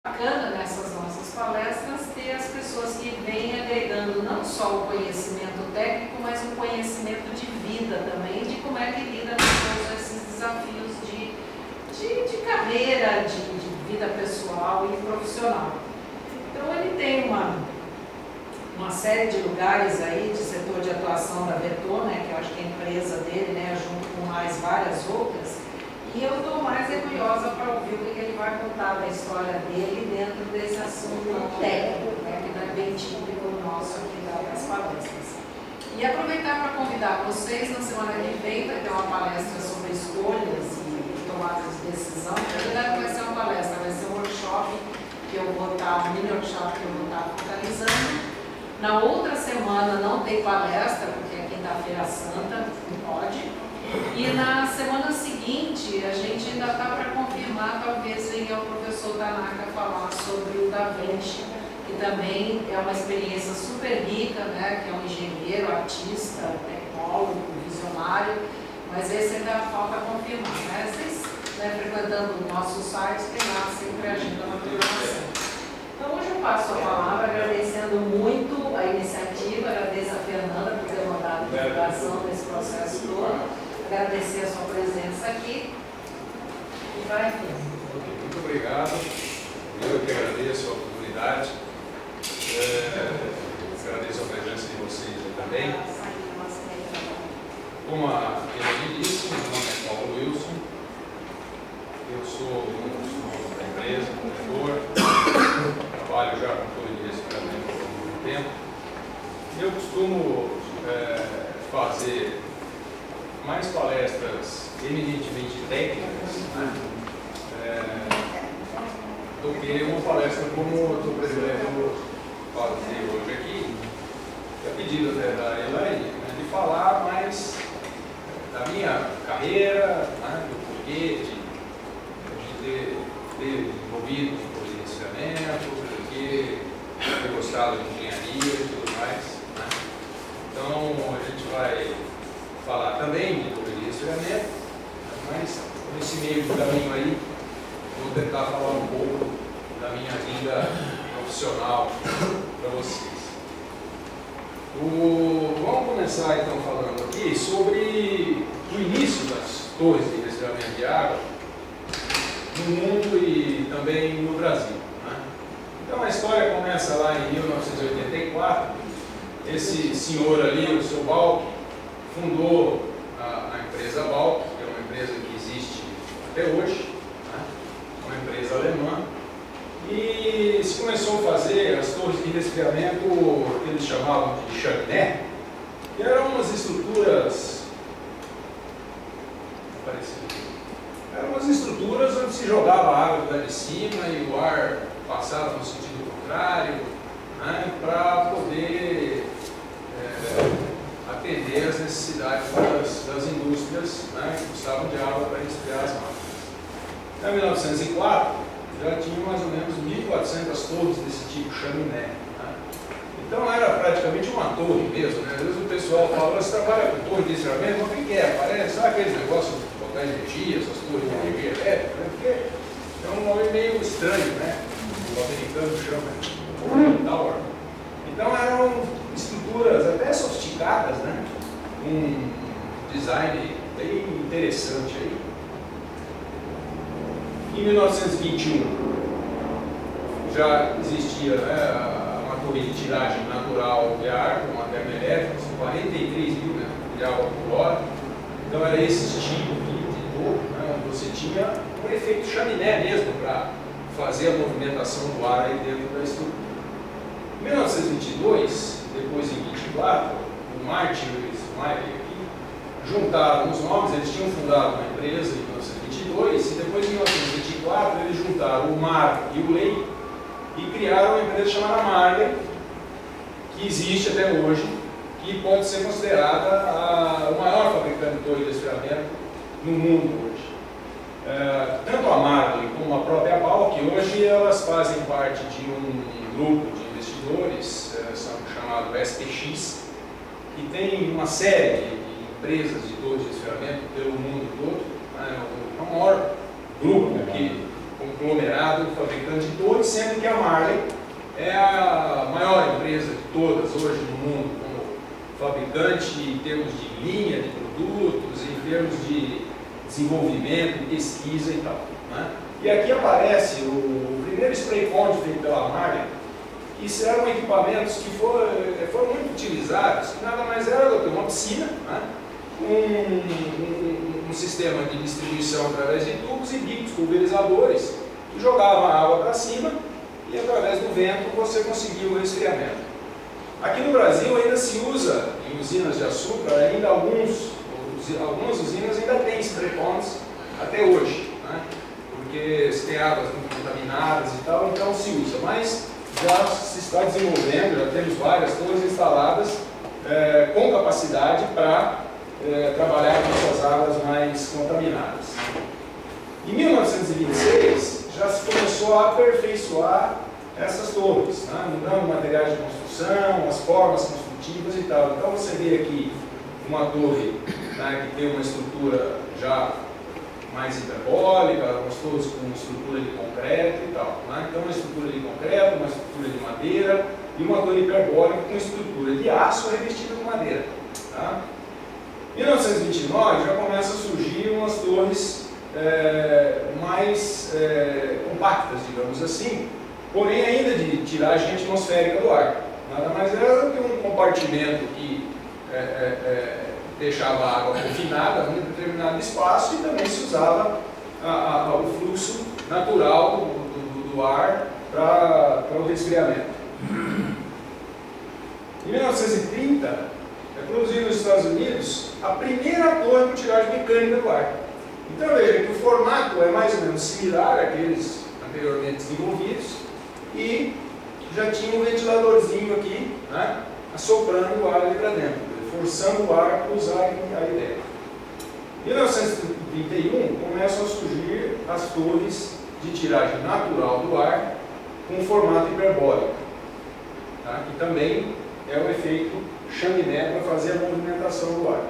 Bacana nessas nossas palestras ter as pessoas que vêm agregando não só o conhecimento técnico, mas o conhecimento de vida também, de como é que lida com todos esses desafios de carreira, de vida pessoal e profissional. Então ele tem uma série de lugares aí de setor de atuação da Vetor, né, que eu acho que é a empresa dele, né, junto com mais várias outras. E eu estou mais curiosa para ouvir o que ele vai contar da história dele dentro desse assunto técnico, né, que não é bem típico nosso aqui das palestras. E aproveitar para convidar vocês, na semana que vem vai ter uma palestra sobre escolhas e tomadas de decisão. Na verdade não vai ser uma palestra, vai ser um workshop que eu vou estar, um mini workshop que eu vou estar focalizando. Na outra semana não tem palestra, porque é quinta-feira santa, não pode. E na semana seguinte, a gente ainda está para confirmar, talvez venha o professor Tanaka falar sobre o Da Vinci, que também é uma experiência super rica, né, que é um engenheiro, artista, tecnólogo, visionário, mas esse ainda falta confirmar, né? Vocês, né, frequentando o nosso site, tem lá sempre a agenda na programação. Então hoje eu passo a palavra agradecendo muito a iniciativa, agradeço a Fernanda por ter mandado a divulgação desse processo todo. Agradecer a sua presença aqui e vai aqui. Muito obrigado. Eu que agradeço a oportunidade. Agradeço a presença de vocês também. Como a Elodie disse, meu nome é Paulo Wilson. Eu sou um dos donos da empresa, corretor. Trabalho já com todo esse tratamento há muito tempo. Eu costumo fazer mais palestras eminentemente técnicas, né, do que uma palestra como eu estou pretendendo fazer hoje aqui, a pedido da Elaine, né, de falar mais da minha carreira, né, do porquê de ter desenvolvido o gerenciamento, porque ter gostado de engenharia e tudo mais. Né. Então a gente vai falar também de gerenciamento, mas nesse meio do caminho aí vou tentar falar um pouco da minha vida profissional para vocês. Vamos começar então falando aqui sobre o início das torres de resfriamento de água no mundo e também no Brasil. Né? Então a história começa lá em 1984. Esse senhor ali, o seu Balk, fundou a empresa Balk, que é uma empresa que existe até hoje, né? Uma empresa alemã, e se começou a fazer as torres de resfriamento que eles chamavam de chaminé, que eram umas estruturas onde se jogava água lá de cima e o ar passava no sentido contrário, né? Para poder atender às necessidades das indústrias, né, que precisavam de água para resfriar as máquinas. Em 1904, já tinha mais ou menos 1.400 torres desse tipo chaminé. Né? Então era praticamente uma torre mesmo. Né? Às vezes o pessoal fala, você trabalha com torre de resfriamento, mas o que é? Parece, sabe aqueles negócios de botar energia, essas torres de energia elétrica? Né? Porque é um nome meio estranho, né? O americano chama Tower. Então eram estruturas até sofisticadas, né? Um design bem interessante aí. Em 1921 já existia, né, uma torre de tiragem natural de ar, com uma termoelétrica, 43 mil metros de água por hora. Então era esse tipo de torre, né, onde você tinha um efeito chaminé mesmo para fazer a movimentação do ar aí dentro da estrutura. Em 1922, depois em 24, o Martin e o Smiley aqui juntaram os nomes. Eles tinham fundado uma empresa em 1922 e depois em 1924 eles juntaram o Mar e o Ley e criaram uma empresa chamada Marley, que existe até hoje, que pode ser considerada o maior fabricante de torre de resfriamento no mundo hoje. Tanto a Marley como a própria Balk, hoje elas fazem parte de um grupo de investidores, chamado SPX, que tem uma série de empresas de torres de resfriamento pelo mundo todo. É o maior grupo que conglomerado fabricante de torres, sendo que a Marley é a maior empresa de todas hoje no mundo, como fabricante em termos de linha de produtos, em termos de desenvolvimento, pesquisa e tal, né? E aqui aparece o primeiro spray pond feito pela Marley, que eram equipamentos que foram muito utilizados, que nada mais era do que uma piscina, né? Um sistema de distribuição através de tubos e bicos pulverizadores, que jogavam a água para cima e através do vento você conseguia o resfriamento. Aqui no Brasil ainda se usa, em usinas de açúcar, ainda algumas usinas ainda têm spray ponds até hoje, né? Porque se tem águas muito contaminadas e tal, então se usa, mas já se está desenvolvendo, já temos várias torres instaladas com capacidade para trabalhar com essas águas mais contaminadas. Em 1926 já se começou a aperfeiçoar essas torres, né? Mudando materiais de construção, as formas construtivas e tal. Então você vê aqui uma torre, né, que tem uma estrutura já mais hiperbólica, umas torres com estrutura de concreto e tal, né? Então uma estrutura de concreto, uma estrutura de madeira e uma torre hiperbólica com estrutura de aço revestida com madeira, tá? Em 1929 já começa a surgir umas torres mais compactas, digamos assim, porém ainda de tiragem atmosférica do ar. Nada mais era do que um compartimento que deixava a água confinada em determinado espaço e também se usava o fluxo natural do ar para o resfriamento. Em 1930, é produzida nos Estados Unidos a primeira torre com tiragem mecânica do ar. Então veja que o formato é mais ou menos similar àqueles anteriormente desenvolvidos e já tinha um ventiladorzinho aqui, né, assoprando o ar ali para dentro, forçando o ar para usar a ideia. Em 1931 começam a surgir as torres de tiragem natural do ar com formato hiperbólico, tá, que também é o efeito chaminé para fazer a movimentação do ar.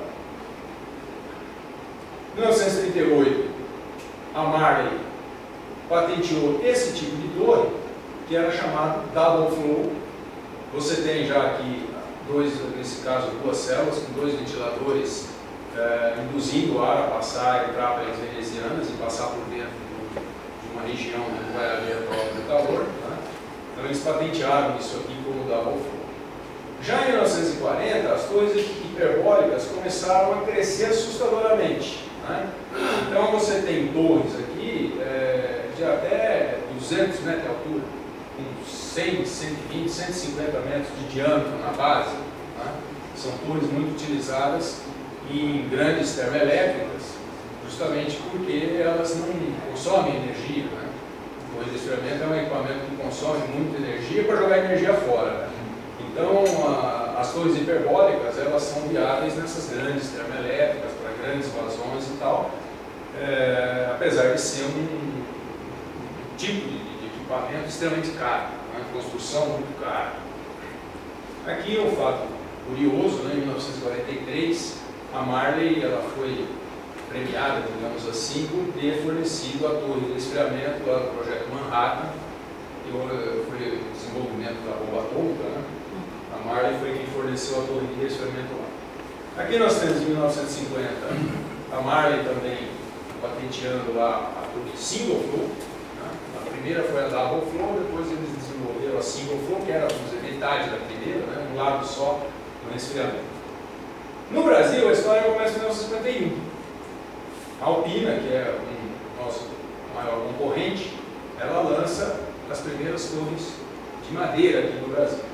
Em 1938, a Marley patenteou esse tipo de torre, que era chamado double flow. Você tem já aqui nesse caso, duas células com dois ventiladores induzindo o ar a passar e entrar pelas venezianas e passar por dentro de uma região onde vai haver a troca de calor, né? Então eles patentearam isso aqui como double flow. Já em 1940, as torres hiperbólicas começaram a crescer assustadoramente, né? Então você tem torres aqui de até 200 metros de altura, com 100, 120, 150 metros de diâmetro na base, né? São torres muito utilizadas em grandes termoelétricas, justamente porque elas não consomem energia, né? O resfriamento é um equipamento que consome muita energia para jogar energia fora, né? Então, as torres hiperbólicas, elas são viáveis nessas grandes termoelétricas, para grandes vazões e tal, apesar de ser um tipo de equipamento extremamente caro, né? Construção muito cara. Aqui é um fato curioso, né? Em 1943, a Marley ela foi premiada, digamos assim, por ter fornecido a torre de resfriamento lá do projeto Manhattan, que foi o desenvolvimento da bomba atômica, né? A Marley foi quem forneceu a torre de resfriamento lá. Aqui nós temos, em 1950, a Marley também patenteando lá a torre single flow, né? A primeira foi a double flow, depois eles desenvolveram a single flow, que era, vamos dizer, metade da primeira, né? Um lado só do resfriamento. No Brasil, a história começa em 1951. A Alpina, que é o nosso maior concorrente, ela lança as primeiras torres de madeira aqui no Brasil.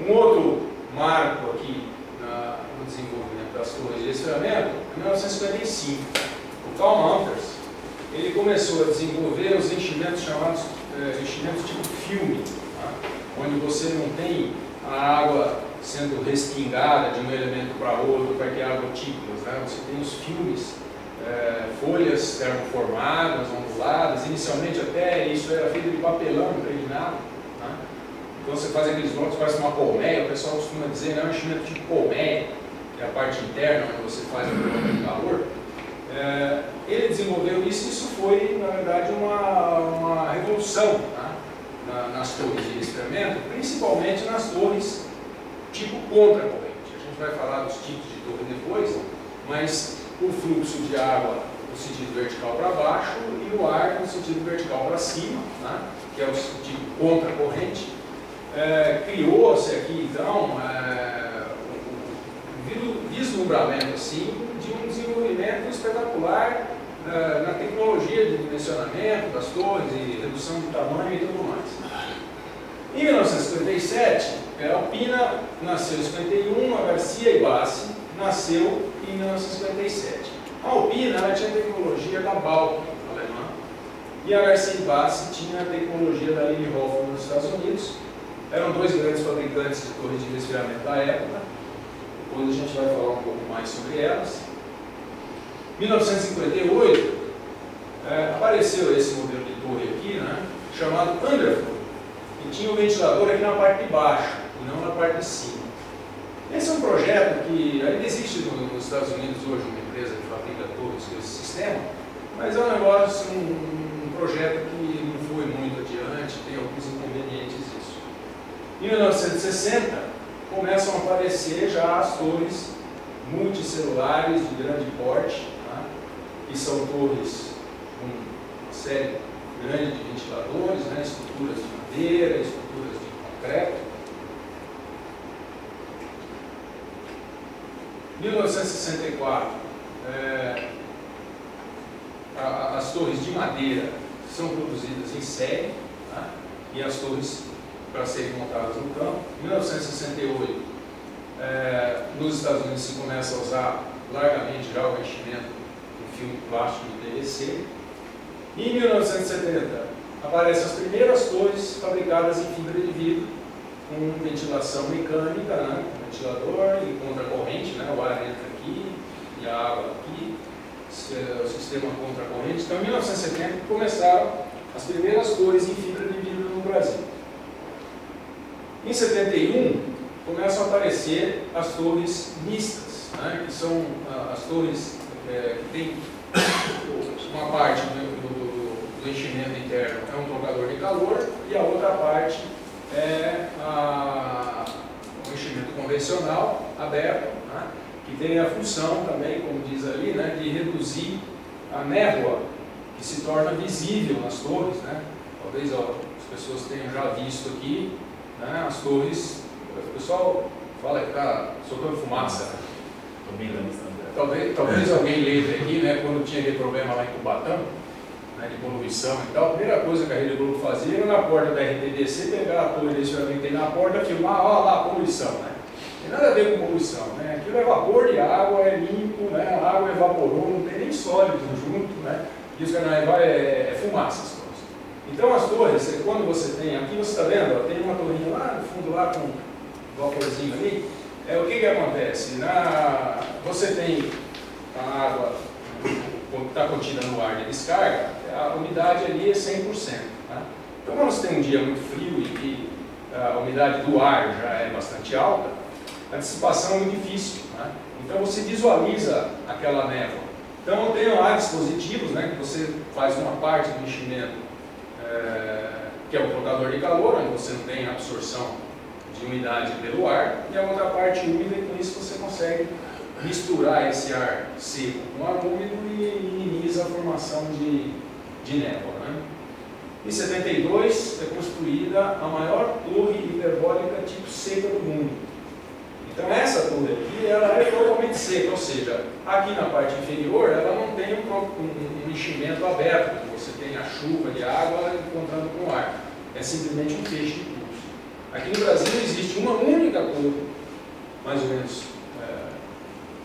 Um outro marco aqui no desenvolvimento das torres de resfriamento, em 1955, o Karl Munters, ele começou a desenvolver os enchimentos chamados enchimentos tipo filme, tá? Onde você não tem a água sendo respingada de um elemento para outro para criar gotículas, né? Você tem os filmes, folhas termoformadas, onduladas, inicialmente até isso era feito de papelão impregnado, né? Então você faz aqueles blocos, parece uma colmeia, o pessoal costuma dizer, não é um enchimento tipo colmeia, que é a parte interna onde você faz a coluna de calor. Ele desenvolveu isso, e isso foi, na verdade, uma revolução, tá? Nas torres de resfriamento, principalmente nas torres tipo contracorrente. A gente vai falar dos tipos de torre depois, mas o fluxo de água no sentido vertical para baixo e o ar no sentido vertical para cima, tá? Que é o tipo contracorrente. Criou-se aqui, então, um vislumbramento assim, de um desenvolvimento espetacular na tecnologia de dimensionamento das torres e redução de tamanho e tudo mais. Em 1957, a Alpina nasceu em 51, a Garcia e Bassi nasceu em 1957. A Alpina ela tinha a tecnologia da Balken, alemã, e a Garcia e Bassi tinha a tecnologia da Lily Hoffman nos Estados Unidos. Eram dois grandes fabricantes de torres de resfriamento da época. Depois a gente vai falar um pouco mais sobre elas. Em 1958, apareceu esse modelo de torre aqui, né, chamado Underfloor, que tinha o ventilador aqui na parte de baixo e não na parte de cima. Esse é um projeto que ainda existe nos Estados Unidos hoje, uma empresa que fabrica torres com esse sistema, mas é um negócio, um projeto que não foi muito adiante, tem alguns inconvenientes isso. Em 1960, começam a aparecer já as torres multicelulares de grande porte, tá? Que são torres com uma série grande de ventiladores, né? Estruturas de madeira, estruturas de concreto. Em 1964, as torres de madeira são produzidas em série, tá? E as torres para serem montadas no campo. Em 1968, nos Estados Unidos se começa a usar largamente já o revestimento do filme plástico de PVC. E em 1970 aparecem as primeiras torres fabricadas em fibra de vidro, com ventilação mecânica, né? Ventilador e contracorrente, né? O ar entra aqui e a água aqui, o sistema contracorrente. Então, em 1970 começaram as primeiras torres em fibra de vidro no Brasil. Em 71, começam a aparecer as torres mistas, né, que são as torres que tem uma parte do enchimento interno é um trocador de calor e a outra parte é o enchimento convencional, aberto, né, que tem a função também, como diz ali, né, de reduzir a névoa que se torna visível nas torres, né. Talvez as pessoas tenham já visto aqui, né, as torres, o pessoal fala que está soltando fumaça. Talvez alguém lembre aqui, né, quando tinha aquele problema lá em Cubatão, né, de poluição e tal, a primeira coisa que a Rede Globo fazia era na porta da RTDC pegar a torre desse que tem na porta e filmar, olha lá a poluição, né? Tem nada a ver com poluição, né? Aquilo é vapor de água, é limpo, né? A água evaporou, não tem nem sólido junto, né? Isso que é fumaça as torres. Então as torres, quando você tem, aqui você está vendo, ó, tem uma torrinha lá no fundo, lá com um vaporzinho ali, o que acontece? Você tem a água que está contida no ar de descarga, a umidade ali é 100%. Tá? Então quando você tem um dia muito frio e que a umidade do ar já é bastante alta, a dissipação é muito difícil. Tá? Então você visualiza aquela névoa. Então eu tenho lá dispositivos, né, que você faz uma parte do enchimento, que é o trocador de calor, onde você não tem absorção de umidade pelo ar, e a outra parte úmida, e com isso você consegue misturar esse ar seco com ar úmido e minimiza a formação de névoa. Né? Em 72 é construída a maior torre hiperbólica tipo seca do mundo. Então essa torre aqui ela é totalmente seca, ou seja, aqui na parte inferior ela não tem um enchimento aberto, você tem a chuva de água encontrando com o ar. É simplesmente um feixe de tubos. Aqui no Brasil existe uma única torre, mais ou menos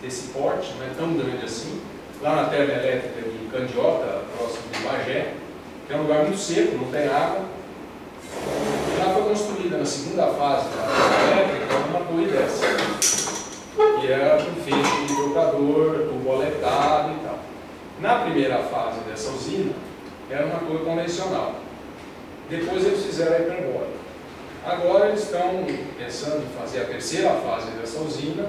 desse porte, não é tão grande assim, lá na termoelétrica de Candiota, próximo de Bagé, que é um lugar muito seco, não tem água. Ela foi construída na segunda fase da termoelétrica uma torre dessa, que era com feixe de trocador, tubo aletado e tal. Na primeira fase dessa usina, era uma torre convencional. Depois eles fizeram a hiperbólica. Agora eles estão pensando em fazer a terceira fase dessa usina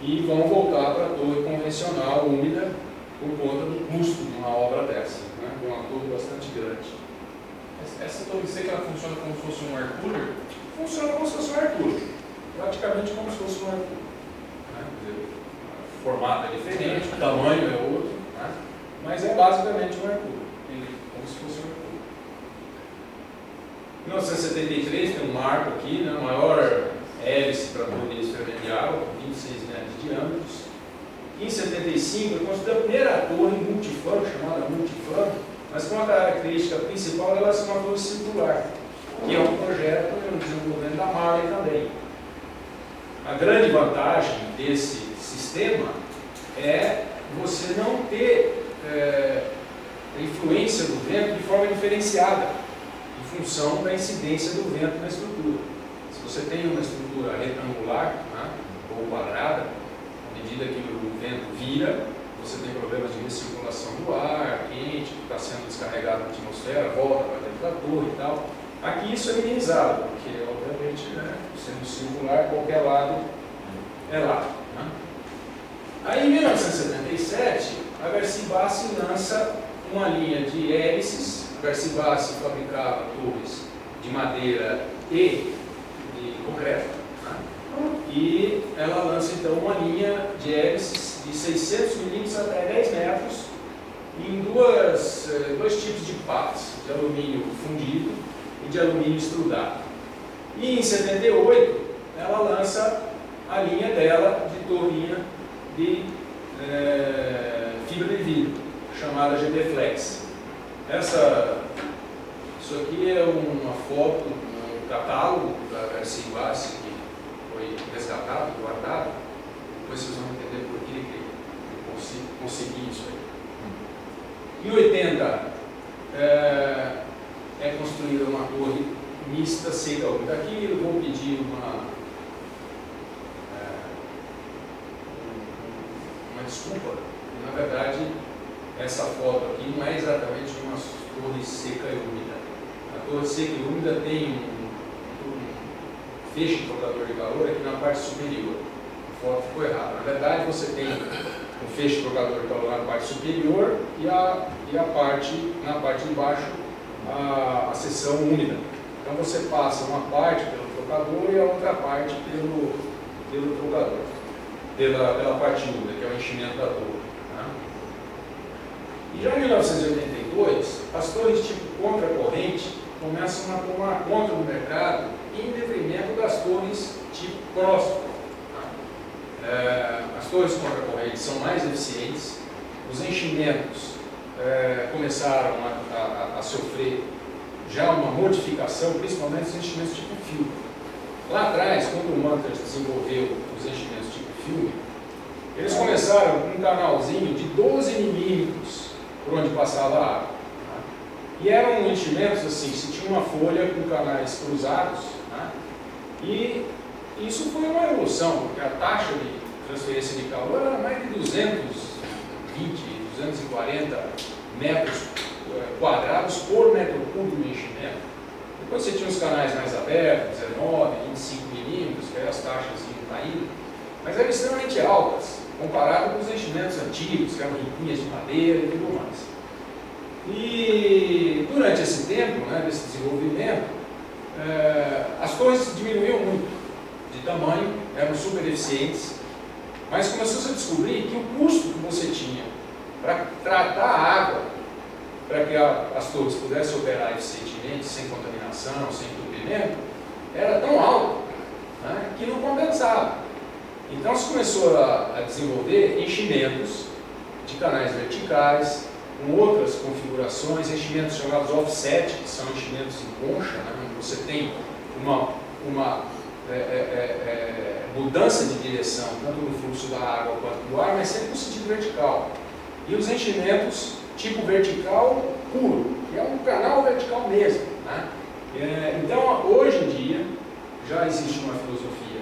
e vão voltar para a torre convencional úmida, por conta do custo de uma obra dessa, né? De uma torre bastante grande. Essa torre seca ela funciona como se fosse um air cooler? Funciona como se fosse um air cooler, praticamente como se fosse um air cooler. Né? Quer dizer, o formato é diferente, o tamanho é outro, né? Mas é basicamente um air cooler, como se fosse um air cooler. Em 1973 tem um marco aqui, né? Maior hélice para torre de fermento de água, com 26 metros de diâmetros. Em 75, eu construí a primeira torre multifã, chamada multifã, mas com a característica principal ela ser uma torre circular, que é um projeto no desenvolvimento da Marley também. A grande vantagem desse sistema é você não ter a influência do vento de forma diferenciada, em função da incidência do vento na estrutura. Se você tem uma estrutura retangular, né, ou quadrada, à medida que o vento vira, você tem problemas de recirculação do ar quente, que está sendo descarregado na atmosfera, volta para dentro da torre e tal. Aqui isso é minimizado, porque obviamente, né, sendo circular, qualquer lado é lado. Né? Aí em 1977, a Versibassi lança uma linha de hélices. A Versibassi fabricava torres de madeira e de concreto. Né? E ela lança então uma linha de hélices de 600 milímetros até 10 metros em dois tipos de partes, de alumínio fundido e de alumínio extrudado. E em 78 ela lança a linha dela de torrinha de fibra de vidro, chamada GD Flex. Isso aqui é uma foto do catálogo da Versibassi que foi resgatado, guardado. Depois vocês vão entender por que eu consegui isso aí. Em 80 é construída uma torre mista seca úmida. Aqui eu vou pedir uma desculpa, na verdade essa foto aqui não é exatamente uma torre seca e úmida. A torre seca e úmida tem um feixe trocador de calor aqui na parte superior. A foto ficou errada. Na verdade você tem um feixe trocador de calor na parte superior e na parte de baixo a seção úmida. Então você passa uma parte pelo trocador e a outra parte pelo trocador, pela parte úmida, que é o enchimento da torre. Né? E já em 1982, as torres tipo contracorrente começam a tomar conta do mercado em detrimento das torres tipo próximo. As torres contracorrente são mais eficientes, os enchimentos começaram a sofrer já uma modificação, principalmente os enchimentos tipo filme. Lá atrás, quando o Mantras desenvolveu os enchimentos tipo filme, eles começaram com um canalzinho de 12 milímetros por onde passava a água. Né? E eram enchimentos assim, se tinha uma folha com canais cruzados, né? E isso foi uma evolução, porque a taxa de transferência de calor era mais de 220, 240 metros quadrados por metro cúbico de enchimento. Depois você tinha os canais mais abertos, 19, 25 milímetros, que aí as taxas iam caindo, mas eram extremamente altas, comparado com os enchimentos antigos, que eram riquinhas de madeira e tudo mais. E durante esse tempo, né, desse desenvolvimento, as torres diminuíam muito de tamanho, eram super eficientes, mas começou-se a descobrir que o custo que você tinha para tratar a água, para que as torres pudessem operar eficientemente, sem contaminação, sem entupimento, era tão alto, né, que não compensava. Então se começou a desenvolver enchimentos de canais verticais, com outras configurações, enchimentos chamados offset, que são enchimentos em concha, né, onde você tem uma mudança de direção, tanto no fluxo da água quanto do ar, mas sempre no sentido vertical. E os enchimentos tipo vertical puro, que é um canal vertical mesmo. Né? Então, hoje em dia, já existe uma filosofia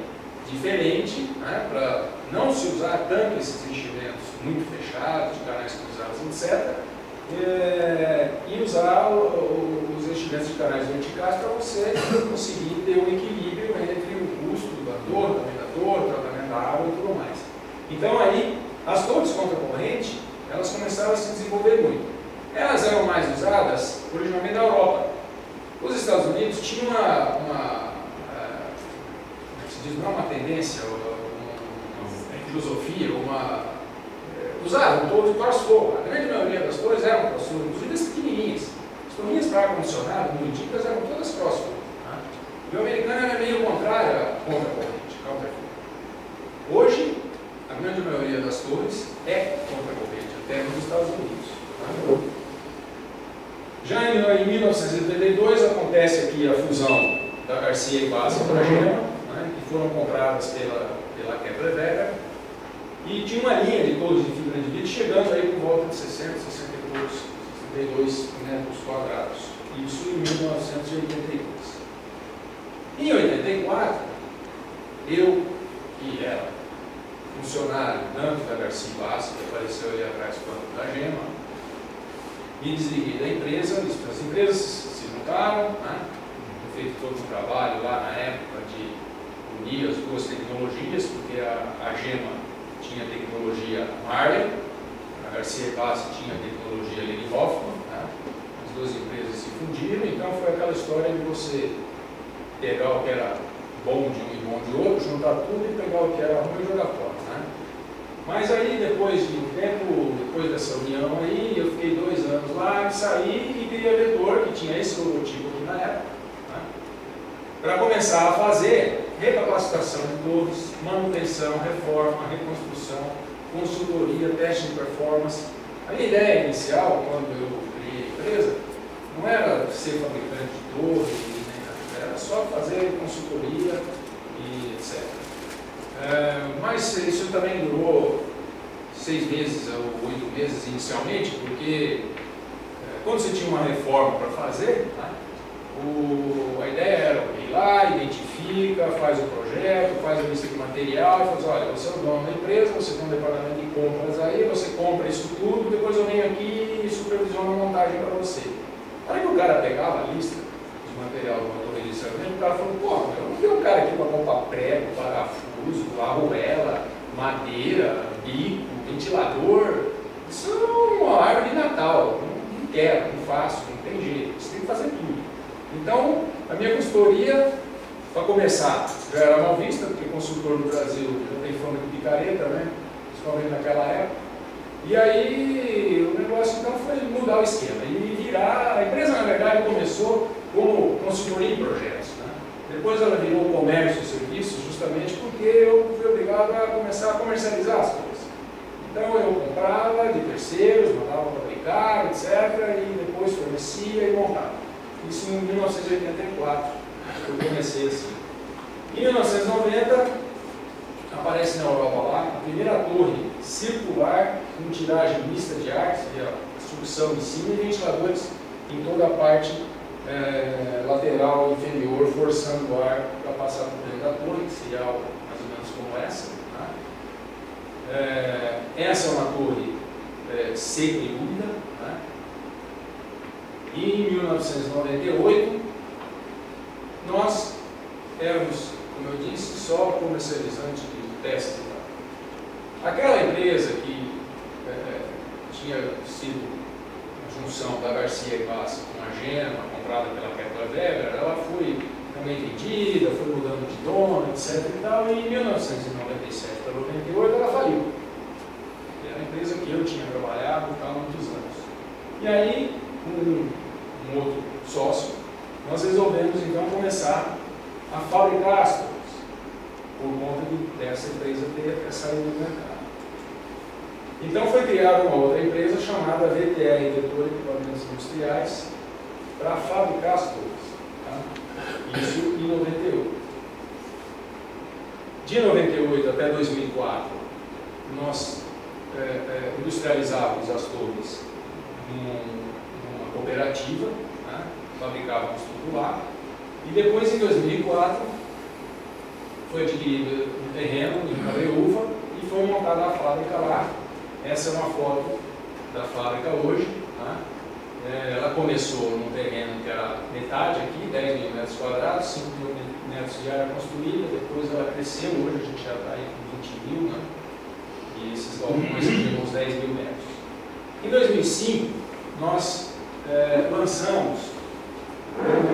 diferente, né, para não se usar tanto esses enchimentos muito fechados, de canais cruzados, etc., e usar os enchimentos de canais verticais para você conseguir ter um equilíbrio entre o custo da torre, o tratamento da água e tudo mais. Então aí, as torres contracorrente, elas começaram a se desenvolver muito. Elas eram mais usadas originalmente na Europa. Os Estados Unidos tinham uma tendência, uma filosofia, usaram todos o crossflow. A grande maioria das torres eram crossflow, inclusive as pequenininhas. As torrinhas para ar-condicionado, munditas, eram todas crossflow. E o americano era meio contrário à contra-corrente, counterflow. Hoje, a grande maioria das torres é contra-corrente, até nos Estados Unidos. Já em 1982 acontece aqui a fusão da Garcia e Bassa para a Gema, que foram compradas pela Kepler Weber, e tinha uma linha de torres de fibra de vidro chegando aí por volta de 60, 62 metros quadrados. Isso em 1982. Em 84, eu, que era funcionário tanto da Garcia e Bassa, que apareceu ali atrás quanto da Gema, me desliguei da empresa, as empresas se juntaram, feito todo um trabalho lá na época de unir as duas tecnologias, porque a Gema tinha a tecnologia Marley, a Garcia e Bassa tinha a tecnologia Leni Hoffman, as duas empresas se fundiram, então foi aquela história de você pegar o que era bom de um e bom de outro, juntar tudo e pegar o que era ruim e jogar fora. Mas aí, depois de um tempo, depois dessa união aí, eu fiquei 2 anos lá, saí e criei a Vetor, que tinha esse logotipo aqui na época, para começar a fazer recapacitação de torres, manutenção, reforma, reconstrução, consultoria, teste de performance. A minha ideia inicial, quando eu criei a empresa, não era ser fabricante de torres, era só fazer consultoria e etc. Mas isso também durou 6 meses ou 8 meses inicialmente, porque quando você tinha uma reforma para fazer, a ideia era ir lá, identifica, faz o projeto, faz a lista de material e fala, olha, você é o dono da empresa, você tem um departamento de compras aí, você compra isso tudo, depois eu venho aqui e supervisiono a montagem para você. Na hora que o cara pegava a lista de material do motor de inicialmente, o cara falou, pô, eu não tenho um cara aqui para comprar prego, parafuso, arruela, madeira, bico, ventilador. Isso é uma árvore de Natal, não quero, não faço, não tem jeito, você tem que fazer tudo. Então, a minha consultoria, para começar, já era mal vista, porque consultor no Brasil já tem fama de picareta, principalmente naquela época. E aí, o negócio então foi mudar o esquema e virar. A empresa, na verdade, começou como consultoria em projetos. Depois ela virou comércio e serviços, justamente porque eu fui obrigado a começar a comercializar as coisas. Então eu comprava de terceiros, mandava fabricar, etc. E depois fornecia e montava. Isso em 1984, eu comecei assim. Em 1990, aparece na Europa lá, a primeira torre circular com tiragem mista de ar, que seria a sucção em cima, e ventiladores em toda a parte lateral inferior, forçando o ar para passar por dentro da torre, que seria algo mais ou menos como essa. Essa é uma torre seca e úmida. E em 1998, nós éramos, como eu disse, só comercializante de teste. Aquela empresa que tinha sido a junção da Garcia e Bassa com a Gema, comprada pela Kepler Weber, ela foi também vendida, foi mudando de dono, etc. E tal, e em 1997 para 98 ela faliu. Era a empresa que eu tinha trabalhado há muitos anos. E aí, com um outro sócio, nós resolvemos então começar a fabricar as torres, por conta dessa empresa ter saído do mercado. Então foi criada uma outra empresa chamada VTR, Vetor Equipamentos Industriais, para fabricar as torres. Isso em 98. De 98 até 2004, nós industrializávamos as torres numa cooperativa, fabricávamos tudo lá. E depois, em 2004, foi adquirido um terreno em Careúva e foi montada a fábrica lá. Essa é uma foto da fábrica hoje. Ela começou num terreno que era metade aqui, 10 mil metros quadrados, 5 mil metros de área construída. Depois ela cresceu, hoje a gente já está aí com 20 mil, e esses galpões teriam uns 10 mil metros. Em 2005, nós lançamos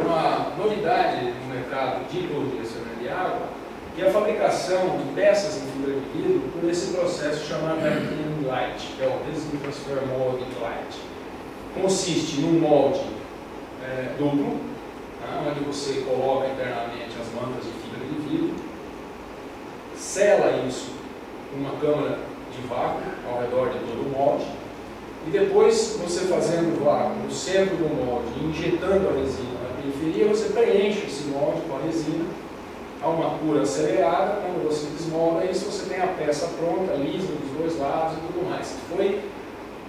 uma novidade no mercado de torre de direcionamento de água, que é a fabricação de peças em fibra de vidro por esse processo chamado Clean Light, que é o Resin Transfer Molding Light. Consiste num molde duplo, onde você coloca internamente as mantas de fibra de vidro, sela isso com uma câmara de vácuo ao redor de todo o molde, e depois você fazendo vácuo no centro do molde e injetando a resina na periferia, você preenche esse molde com a resina a uma cura acelerada. Quando você desmolda isso, você tem a peça pronta, lisa dos dois lados e tudo mais. Foi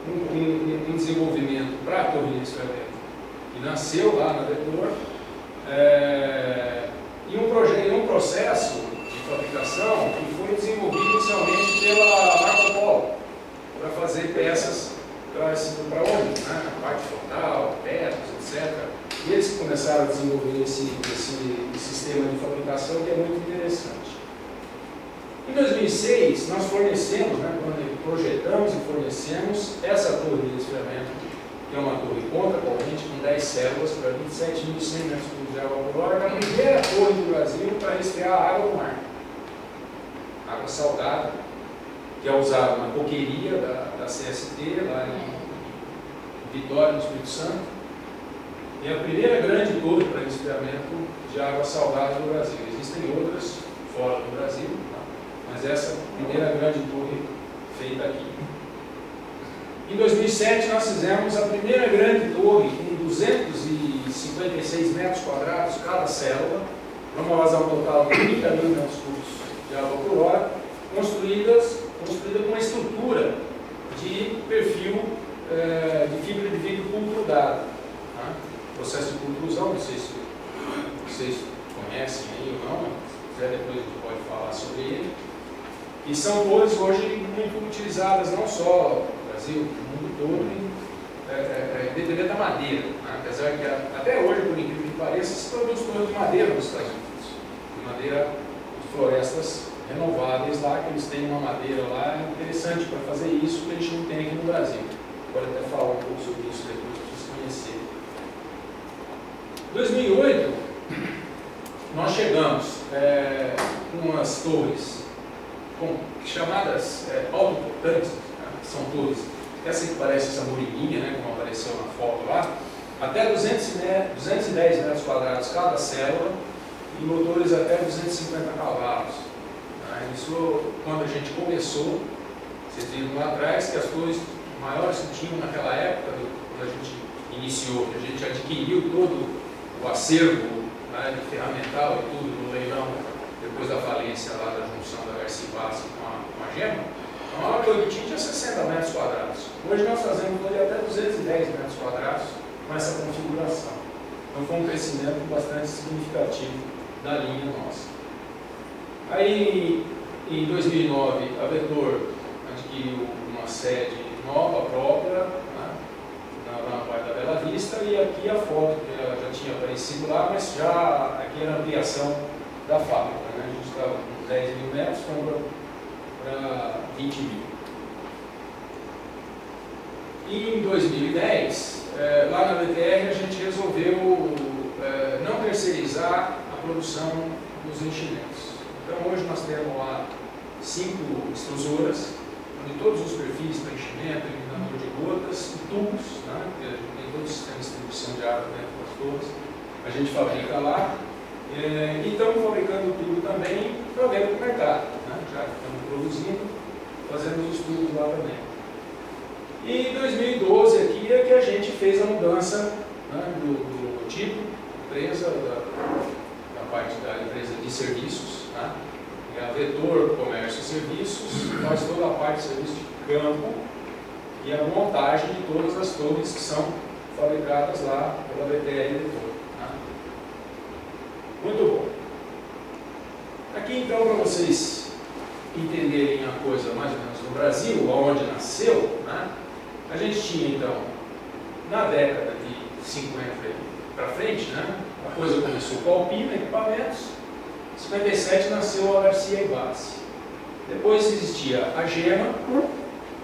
um desenvolvimento para a torre de direcionamento que nasceu lá na Vetor, e um processo de fabricação que foi desenvolvido inicialmente pela Marco Polo para fazer peças para ônibus, né? A parte frontal, tetos, etc. E eles que começaram a desenvolver esse sistema de fabricação, que é muito interessante. Em 2006, nós fornecemos, quando projetamos e fornecemos essa torre de resfriamento, que é uma torre contracorrente com 10 células para 27.100 metros cúbicos de água por hora, que é a primeira torre do Brasil para resfriar a água do mar. Água salgada, que é usada na coqueria da CST, lá em Vitória, no Espírito Santo. E a primeira grande torre para resfriamento de água salgada do Brasil. Existem outras fora do Brasil, mas essa é a primeira grande torre feita aqui. Em 2007, nós fizemos a primeira grande torre com 256 metros quadrados cada célula, para uma vazão total de 30 mil metros cúbicos de água por hora, construída com uma estrutura de perfil de fibra de vidro pultrudado. Processo de pultrusão, não sei se vocês conhecem aí ou não, se quiser depois a gente pode falar sobre ele. E são torres hoje muito utilizadas, não só no Brasil, no mundo todo, dependendo da madeira. Apesar que até hoje, por incrível que pareça, se produz torres de madeira nos Estados Unidos. De madeira de florestas renováveis lá, que eles têm uma madeira lá interessante para fazer isso, que a gente não tem aqui no Brasil. Pode até falar um pouco sobre isso depois para vocês conhecerem. Em 2008, nós chegamos com umas torres chamadas autoportantes, que são torres, essa que parece essa moreninha, como apareceu na foto lá, até 210 metros quadrados cada célula e motores até 250 cavalos. Isso, quando a gente começou, vocês viram lá atrás que as torres maiores que tinham naquela época, quando a gente iniciou, a gente adquiriu todo o acervo de ferramental e tudo no leilão, depois da falência lá da junção da Garcibassi com a Gema, a maior torre que tinha 60 metros quadrados. Hoje nós fazemos torre até 210 metros quadrados com essa configuração. Então foi um crescimento bastante significativo da linha nossa. Aí, em 2009, a Vetor adquiriu uma sede nova, própria, na parte da Bela Vista, e aqui a foto, que ela já tinha aparecido lá, mas já aqui era a ampliação da fábrica. A gente estava com 10 mil metros, fomos para 20 mil. E em 2010, lá na VTR, a gente resolveu não terceirizar a produção dos enchimentos. Então hoje nós temos lá 5 extrusoras, onde todos os perfis para enchimento, eliminador de gotas e tubos, porque a gente tem todo o sistema de distribuição de água dentro das torres, a gente fabrica lá. E estamos fabricando tudo também para venda para o mercado, já que estamos produzindo, fazendo os estudos lá também. E em 2012 aqui é que a gente fez a mudança do tipo, empresa, da parte da empresa de serviços, a Vetor Comércio e Serviços faz toda a parte de serviço de campo e a montagem de todas as torres que são fabricadas lá pela VTR Vetor. Muito bom. Aqui então, para vocês entenderem a coisa mais ou menos no Brasil, onde nasceu, a gente tinha então, na década de 50 para frente, a coisa começou com a Alpina Equipamentos. Em 57 nasceu a Garcia e Bassi. Depois existia a Gema,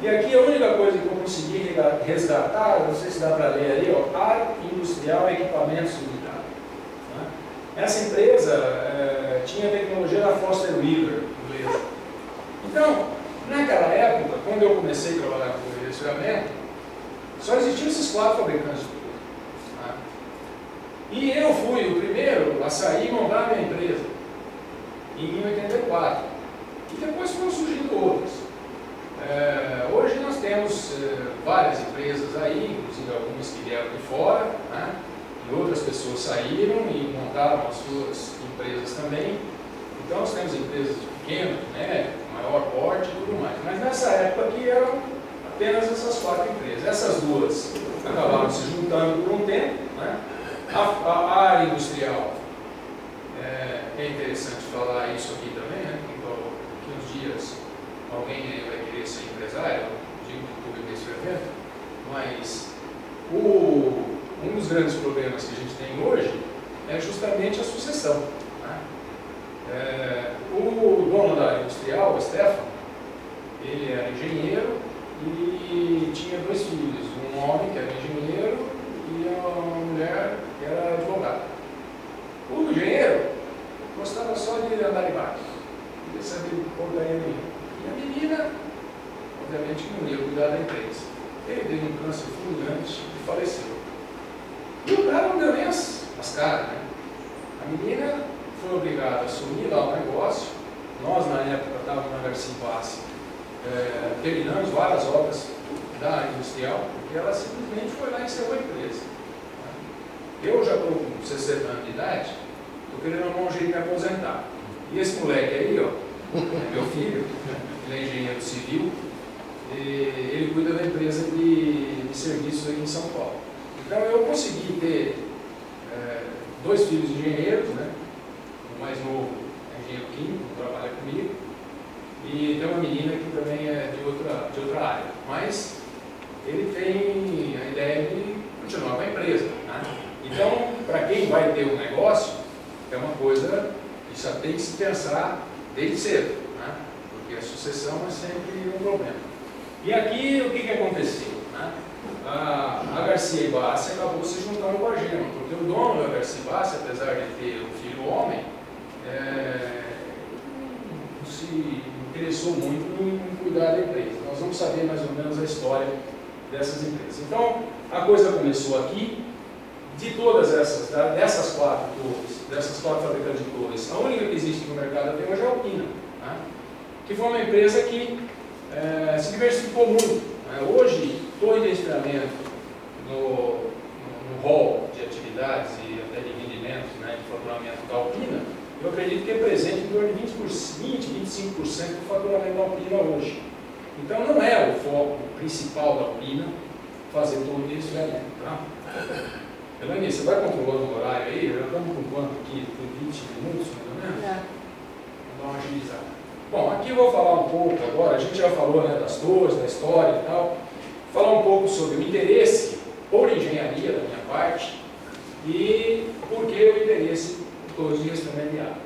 E aqui a única coisa que eu consegui resgatar, não sei se dá para ler ali, ó, Ar Industrial Equipamentos Limitada. Essa empresa tinha a tecnologia da Foster Wheeler, inglesa. Então, naquela época, quando eu comecei a trabalhar com resfriamento, só existiam esses 4 fabricantes de tudo. E eu fui o primeiro a sair e montar a minha empresa, em 84. E depois foram surgindo outras. Hoje nós temos várias empresas aí, inclusive algumas que vieram de fora, né? E outras pessoas saíram e montaram as suas empresas também. Então nós temos empresas de pequeno, médio, maior porte e tudo mais. Mas nessa época aqui eram apenas essas 4 empresas. Essas duas acabaram se juntando por um tempo, né? A área industrial, é interessante falar isso aqui também, né? Daqui uns dias alguém aí vai querer ser empresário, eu digo que tudo é resfriamento, mas um dos grandes problemas que a gente tem hoje é justamente a sucessão. Né? O dono da área industrial, o Stefan, ele era engenheiro e tinha 2 filhos, um homem que era engenheiro e uma mulher que era advogada. O engenheiro gostava só de andar de barco, não queria saber de porcaria nenhuma. E a menina, obviamente, não ia cuidar da empresa. Ele teve um câncer fulminante e faleceu. E o cara não deu nem as caras, né? A menina foi obrigada a assumir lá o negócio. Nós, na época, estávamos na Garcia Bassi, terminamos várias obras da área industrial, porque ela simplesmente foi lá e encerrou a empresa. Eu já estou com 60 anos de idade, estou querendo arrumar um jeito de me aposentar. E esse moleque aí, ó, é meu filho, ele é engenheiro civil, e ele cuida da empresa de serviços aqui em São Paulo. Então eu consegui ter 2 filhos engenheiros, né? O mais novo é engenheiro químico, trabalha comigo, e tem uma menina que também é de outra área, mas ele tem a ideia de continuar com a empresa. Né? Então, para quem vai ter um negócio, é uma coisa que já tem que se pensar desde cedo, né? Porque a sucessão é sempre um problema. E aqui o que aconteceu? Né? A Garcia Bassi acabou se juntando com a Gema, porque o dono da Garcia Bassi, apesar de ter um filho homem, se interessou muito em cuidar da empresa. Nós vamos saber mais ou menos a história dessas empresas. Então, a coisa começou aqui. De todas dessas 4 torres, dessas 4 fabricantes de torres, a única que existe no mercado até hoje é a Alpina, né? Que foi uma empresa que se diversificou muito. Né? Hoje, torre de resfriamento no rol de atividades e até de rendimentos, né, de faturamento da Alpina, eu acredito que representa em torno de 20, 25% do faturamento da Alpina hoje. Então não é o foco principal da Alpina fazer torre de resfriamento. Tá? Elane, você vai controlando o horário aí? Já estamos com quanto aqui? Com 20 minutos, mais ou menos? Vamos dar uma agilizada. Bom, aqui eu vou falar um pouco agora, a gente já falou, né, das torres, da história e tal, falar um pouco sobre o interesse por engenharia da minha parte e por que o interesse por torres de resfriamento de água.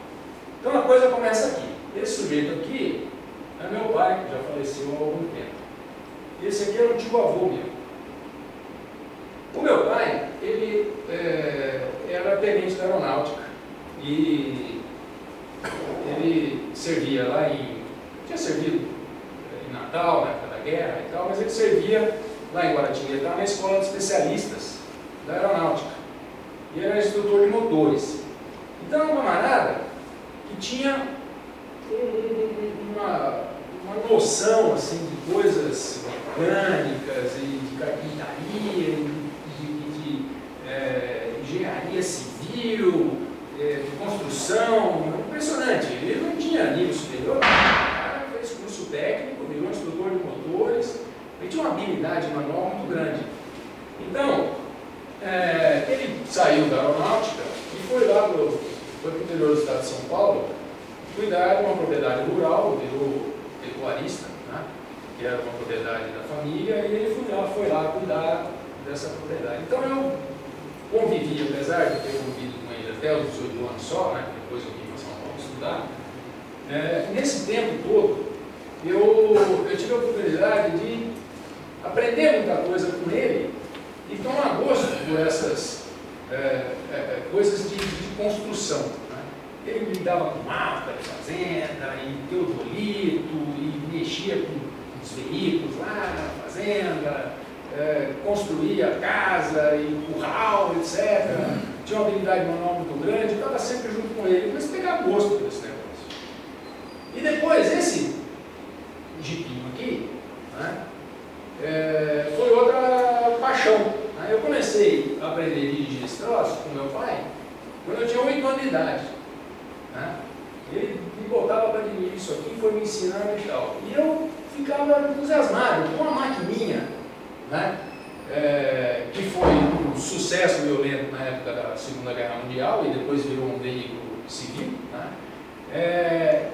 Então a coisa começa aqui. Esse sujeito aqui é meu pai, que já faleceu há algum tempo. Esse aqui era um tio avô meu. O meu pai, ele era tenente da aeronáutica e ele servia lá tinha servido em Natal, na época da guerra e tal, mas ele servia lá em Guaratinguetá na escola de especialistas da aeronáutica e era instrutor de motores. Então era um camarada que tinha uma noção assim, de coisas mecânicas e de carpintaria, engenharia civil, de construção, impressionante. Ele não tinha nível superior, fez curso técnico, virou instrutor de motores, ele tinha uma habilidade manual muito grande. Então, ele saiu da aeronáutica e foi lá para o interior do estado de São Paulo cuidar de uma propriedade rural, virou pecuarista, né, que era uma propriedade da família, e ele foi lá cuidar dessa propriedade. Então eu convivi, apesar de ter convivido com ele até os 18 anos só, né, depois eu vim para São Paulo estudar, nesse tempo todo eu tive a oportunidade de aprender muita coisa com ele e tomar gosto por essas coisas de construção. Né? Ele me dava com mapa de fazenda, e teodolito, e mexia com os veículos lá na fazenda, construía a casa, e curral, etc. Tinha uma habilidade manual muito grande, estava sempre junto com ele, mas pegava gosto por esse negócio. E depois, esse jipinho aqui, né, foi outra paixão. Eu comecei a aprender a dirigir esse troço com meu pai quando eu tinha 8 anos de idade. Né? Ele me botava para dirigir isso aqui, foi me ensinando e tal. E eu ficava entusiasmado com uma maquininha, né? Que foi um sucesso violento na época da Segunda Guerra Mundial e depois virou um veículo civil. Né?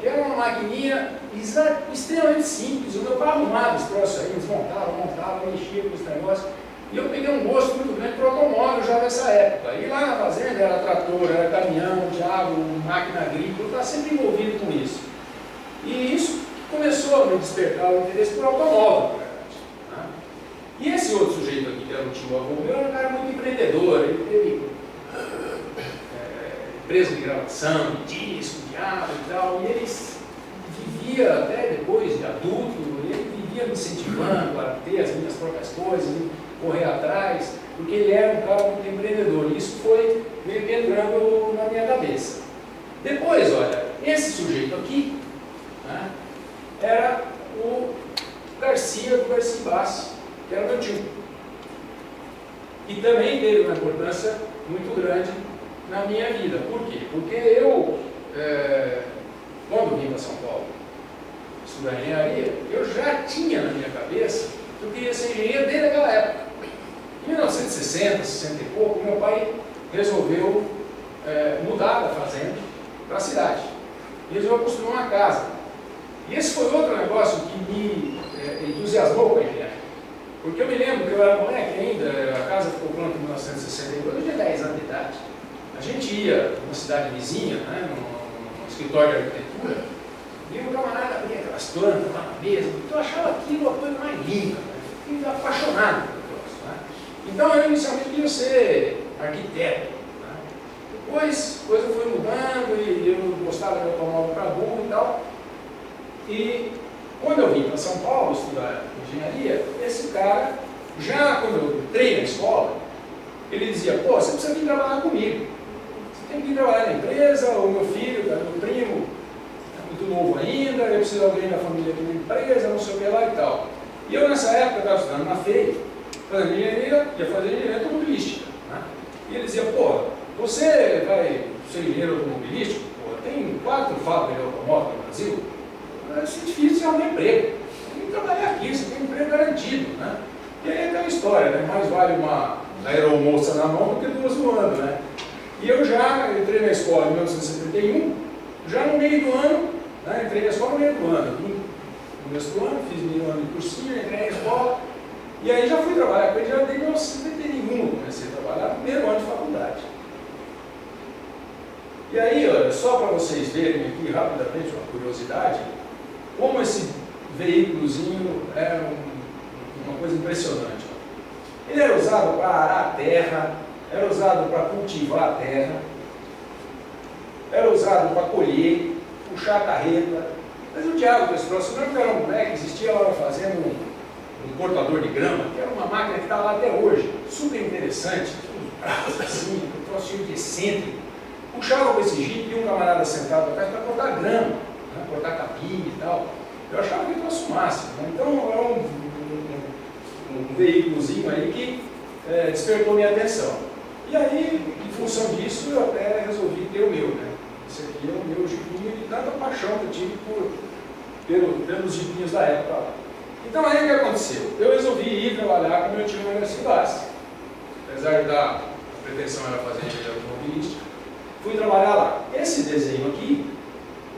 Que era uma maquininha extremamente simples. O meu pai arrumava esse troço aí, desmontava, montava, mexia com esse negócio. E eu peguei um gosto muito grande por automóvel já nessa época. E lá na fazenda era trator, era caminhão, diabo, máquina agrícola, eu estava sempre envolvido com isso. E isso começou a me despertar o interesse por automóvel, na verdade. Né? E esse outro sujeito aqui, que era o tio avô meu, era um cara muito empreendedor. Ele teve empresa de gravação, de disco, diabo e tal. E ele vivia, até depois de adulto, ele vivia me incentivando a ter as minhas próprias coisas, correr atrás, porque ele era um cara muito empreendedor. E isso foi meio que entrando na minha cabeça. Depois, olha, esse sujeito aqui, né, era o Garcia, do Garcia Bassi, que era meu tio. E também teve uma importância muito grande na minha vida. Por quê? Porque eu, quando vim para São Paulo estudar engenharia, eu já tinha na minha cabeça que eu queria ser engenheiro desde aquela época. Em 1960, 60 e pouco, meu pai resolveu mudar da fazenda para a cidade. E resolveu construir uma casa. E esse foi outro negócio que me entusiasmou com a engenharia. Porque eu me lembro que eu era moleque ainda, a casa ficou pronta em 1962, eu tinha 10 anos de idade. A gente ia numa cidade vizinha, né, num escritório de arquitetura, e o camarada abria aquelas plantas lá na mesa, então eu achava aquilo a coisa mais linda, né? Fiquei apaixonado pelo troço. Né? Então eu inicialmente queria ser arquiteto. Né? Depois a coisa foi mudando e eu gostava de automóvel para burro e tal. E quando eu vim para São Paulo estudar engenharia, esse cara, já quando eu entrei na escola, ele dizia, pô, você precisa vir trabalhar comigo. Você tem que vir trabalhar na empresa, o meu filho, meu primo, é muito novo ainda, eu preciso de alguém da família aqui na empresa, não sei o que lá e tal. E eu nessa época estava estudando na FEI, fazendo engenharia, ia fazer engenharia automobilística. Né? E ele dizia, pô, você vai ser engenheiro automobilístico? Pô, tem 4 fábricas de automóvel no Brasil. Vai ser difícil de arrumar emprego. Tem que trabalhar aqui, você tem um emprego garantido. Né? E aí é aquela história, né? Mais vale uma aeromoça na mão do que 2 voando. Né? E eu já entrei na escola em 1971, já no meio do ano, né? Entrei na escola no meio do ano. No começo do ano, fiz meio ano de cursinho, entrei na escola, e aí já fui trabalhar com ele, já desde 1971 comecei a trabalhar, no primeiro ano de faculdade. E aí, olha, só para vocês verem aqui rapidamente uma curiosidade, como esse veículozinho é uma coisa impressionante. Ele era usado para arar a terra, era usado para cultivar a terra, era usado para colher, puxar a carreta. Mas o diabo com esse troço, não que eu era um moleque, existia lá fazendo um cortador de grama, que era uma máquina que está lá até hoje, super interessante, uns braços assim, um troço cheio de excêntrico. Puxava com esse jipe e um camarada sentado atrás para cortar grama, né, cortar capim e tal. Eu achava que troço máximo. Né? Então era um veículozinho aí que despertou minha atenção. E aí, em função disso, eu até resolvi ter o meu. Né? Esse aqui é o meu jipinho de tanta paixão que eu tive pelos jipinhos da época lá. Então aí o que aconteceu? Eu resolvi ir trabalhar com meu tio na Garcia Bassi. Apesar da pretensão era fazer engenharia automobilística, fui trabalhar lá. Esse desenho aqui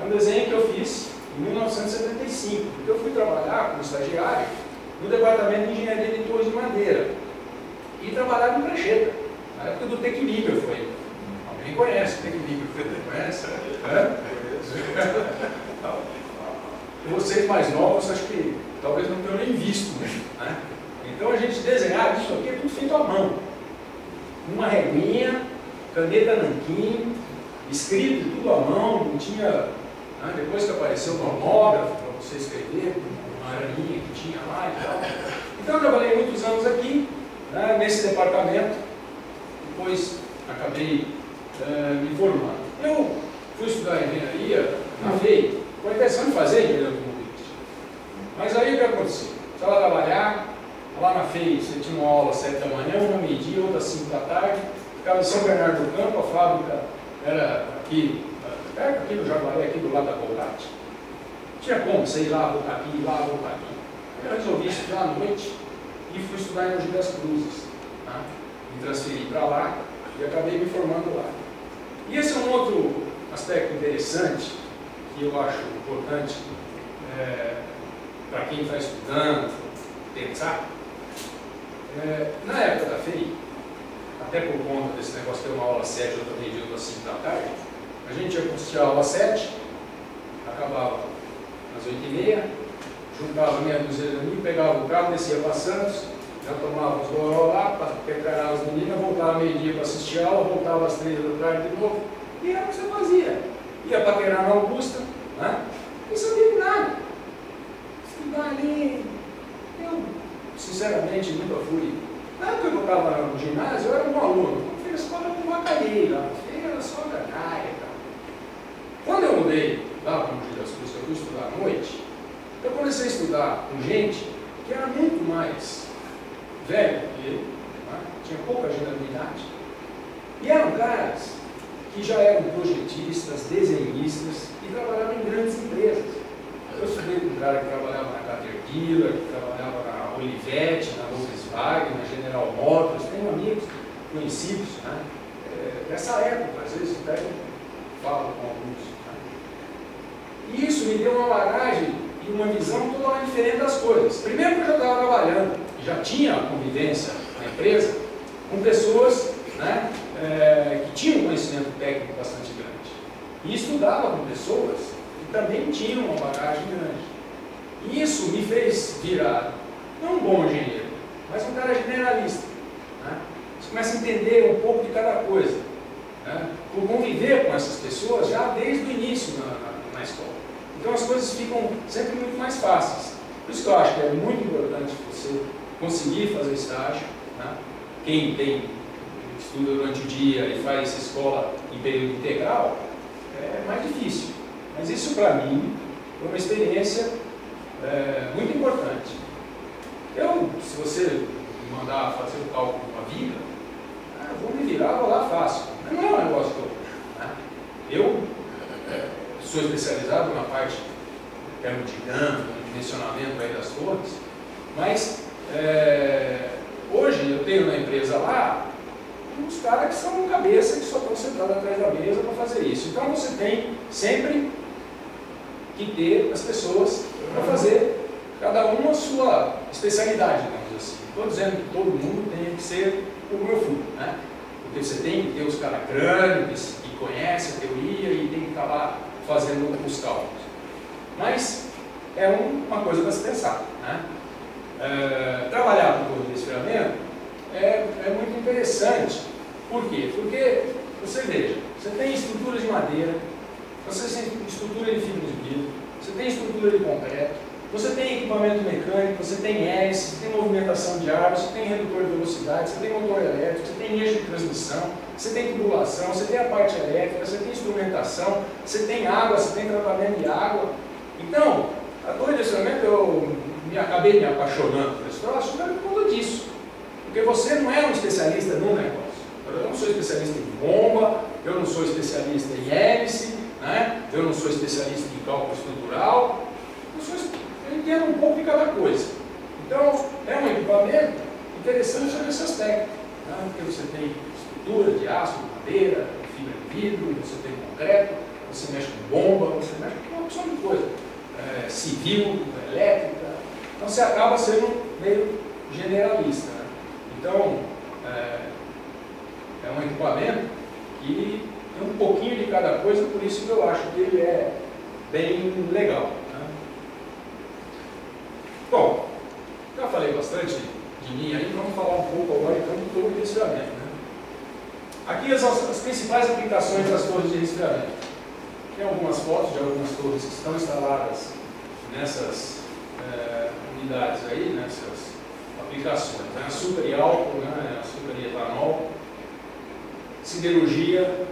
é um desenho que eu fiz em 1975, porque eu fui trabalhar como estagiário no departamento de engenharia de torres de madeira e trabalhava em prancheta, na época do Tecnibel foi. Alguém conhece o Tecnibel? Conhece? vocês mais novos, acho que talvez não tenham nem visto, né? Então a gente desenhava isso aqui, é tudo feito à mão. Uma reguinha, caneta nanquim, escrito tudo à mão, não tinha, né? Depois que apareceu o tomógrafo para você escrever, uma araninha que tinha lá e tal. Então eu trabalhei muitos anos aqui, né, nesse departamento, depois acabei me formando. Eu fui estudar engenharia na FEI, com a intenção de fazer engenharia automobilística. Mas aí o que aconteceu? Estava a trabalhar, lá na FEI você tinha uma aula às 7 da manhã, uma meio-dia, outra às 5 da tarde, ficava em São Bernardo do Campo, a fábrica era aqui, perto aqui do Jaguaré, aqui do lado da Colgate. Tinha como você ir lá, voltar aqui, ir lá, voltar aqui. Eu resolvi estudar à noite e fui estudar em Mogi das Cruzes. Tá? Me transferi para lá e acabei me formando lá. E esse é um outro aspecto interessante que eu acho importante para quem está estudando, pensar. Na época da FEI, até por conta desse negócio de ter uma aula às 7, outra meio-dia, outra às 5 da tarde, a gente ia assistir a aula às 7, acabava às 8h30, juntava meia dúzia de amigos, pegava o carro, descia para Santos, já tomava os goró lá, para preparar as meninas, voltava meio-dia para assistir a aula, voltava às 3 da tarde de novo, e era o que você fazia. Ia paquerar na Augusta, né? Não sabia de nada. Estudar ali, eu sinceramente nunca fui. Na época que eu estava no ginásio, eu era um aluno, eu fiz a escola com Vacaria, lá, era só Ganaia e tal. Quando eu mudei lá para o Mogi das Cruzes, eu fui estudar à noite, eu comecei a estudar com gente que era muito mais velho que eu, né? Tinha pouca agilidade, e eram caras que já eram projetistas, desenhistas e trabalhavam em grandes empresas. Eu estudei com um cara que trabalhava na Caterpillar, que trabalhava na Olivetti, na Volkswagen, na General Motors, tenho amigos conhecidos, né? Dessa época, às vezes até falo com alguns. Né? E isso me deu uma bagagem e uma visão totalmente diferente das coisas. Primeiro que eu já estava trabalhando, já tinha convivência na empresa com pessoas, né, que tinham um conhecimento técnico bastante grande. E estudava com pessoas que também tinham uma bagagem grande. E isso me fez virar, não um bom engenheiro, mas um cara generalista. Né? Você começa a entender um pouco de cada coisa. Né? Por conviver com essas pessoas já desde o início na escola. Então as coisas ficam sempre muito mais fáceis. Por isso que eu acho que é muito importante você conseguir fazer estágio. Né? Quem estuda durante o dia e faz escola em período integral, é mais difícil. Mas isso para mim foi uma experiência muito importante. Se você me mandar fazer o cálculo da vida, eu vou me virar, vou lá fácil. Mas não é um negócio que eu... Né? Eu sou especializado na parte termodinâmica, no dimensionamento aí das torres, mas hoje eu tenho na empresa lá uns caras que são cabeça, que só estão sentados atrás da mesa para fazer isso. Então você tem sempre que ter as pessoas para fazer cada uma a sua especialidade, digamos assim. Estou dizendo que todo mundo tem que ser o meu filho, né? Porque você tem que ter os caras crânicos que conhecem a teoria e tem que acabar fazendo os cálculos. Mas é uma coisa para se pensar, né? Trabalhar com torre de resfriamento é muito interessante. Por quê? Porque, você veja, você tem estrutura de madeira, você tem estrutura de fibra de vidro, você tem estrutura de concreto, você tem equipamento mecânico, você tem hélice, você tem movimentação de ar, você tem redutor de velocidade, você tem motor elétrico, você tem eixo de transmissão, você tem tubulação, você tem a parte elétrica, você tem instrumentação, você tem água, você tem tratamento de água. Então, a torre de resfriamento, eu acabei me apaixonando por esse troço por conta disso. Porque você não é um especialista no negócio. Eu não sou especialista em bomba, eu não sou especialista em hélice, né? Eu não sou especialista em cálculo estrutural, eu entendo um pouco de cada coisa. Então, é um equipamento interessante sobre esse aspecto, né? Porque você tem estrutura de aço, de madeira, fibra de vidro, você tem concreto, você mexe com bomba, você mexe com uma opção de coisa, civil, elétrica, então você acaba sendo meio generalista, né? Então, é um equipamento que tem um pouquinho de cada coisa, por isso que eu acho que ele é bem legal. Né? Bom, já falei bastante de mim aí, vamos falar um pouco agora então do torre de resfriamento, né? Aqui as principais aplicações das torres de resfriamento. Tem algumas fotos de algumas torres que estão instaladas nessas unidades aí, nessas aplicações, né? Açúcar e álcool, né? Açúcar e etanol, siderurgia,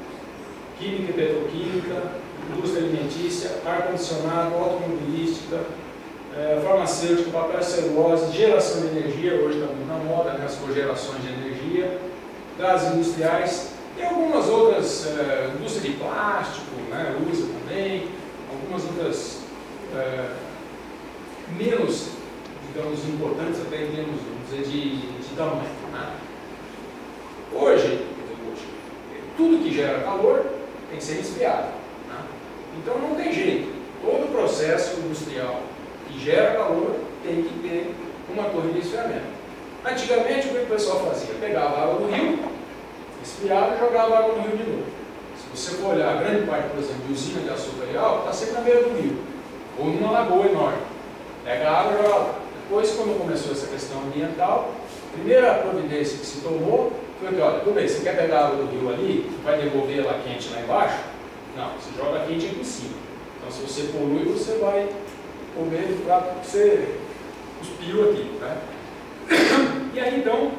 química e petroquímica, indústria alimentícia, ar-condicionado, automobilística, farmacêutica, papel e celulose, geração de energia, hoje está muito na moda, né? As cogerações de energia, gases industriais, e algumas outras, indústria de plástico, né? Usa também, algumas outras menos, digamos, importantes, até em termos, vamos dizer, de tamanho, né? Hoje, tudo que gera calor tem que ser resfriado, né? Então não tem jeito, todo processo industrial que gera calor tem que ter uma torre de resfriamento. Antigamente o que o pessoal fazia? Pegava água do rio, resfriava e jogava água no rio de novo. Se você for olhar a grande parte, por exemplo, de usina de açúcar e álcool, está sempre na beira do rio, ou numa lagoa enorme. Pega a água e joga lá. Depois, quando começou essa questão ambiental, a primeira providência que se tomou foi que, olha, tudo bem, você quer pegar a água do rio ali, vai devolver ela quente lá embaixo? Não, você joga quente aqui em cima. Então, se você polui, você vai comer do prato que você cuspiu aqui, né? E aí, então,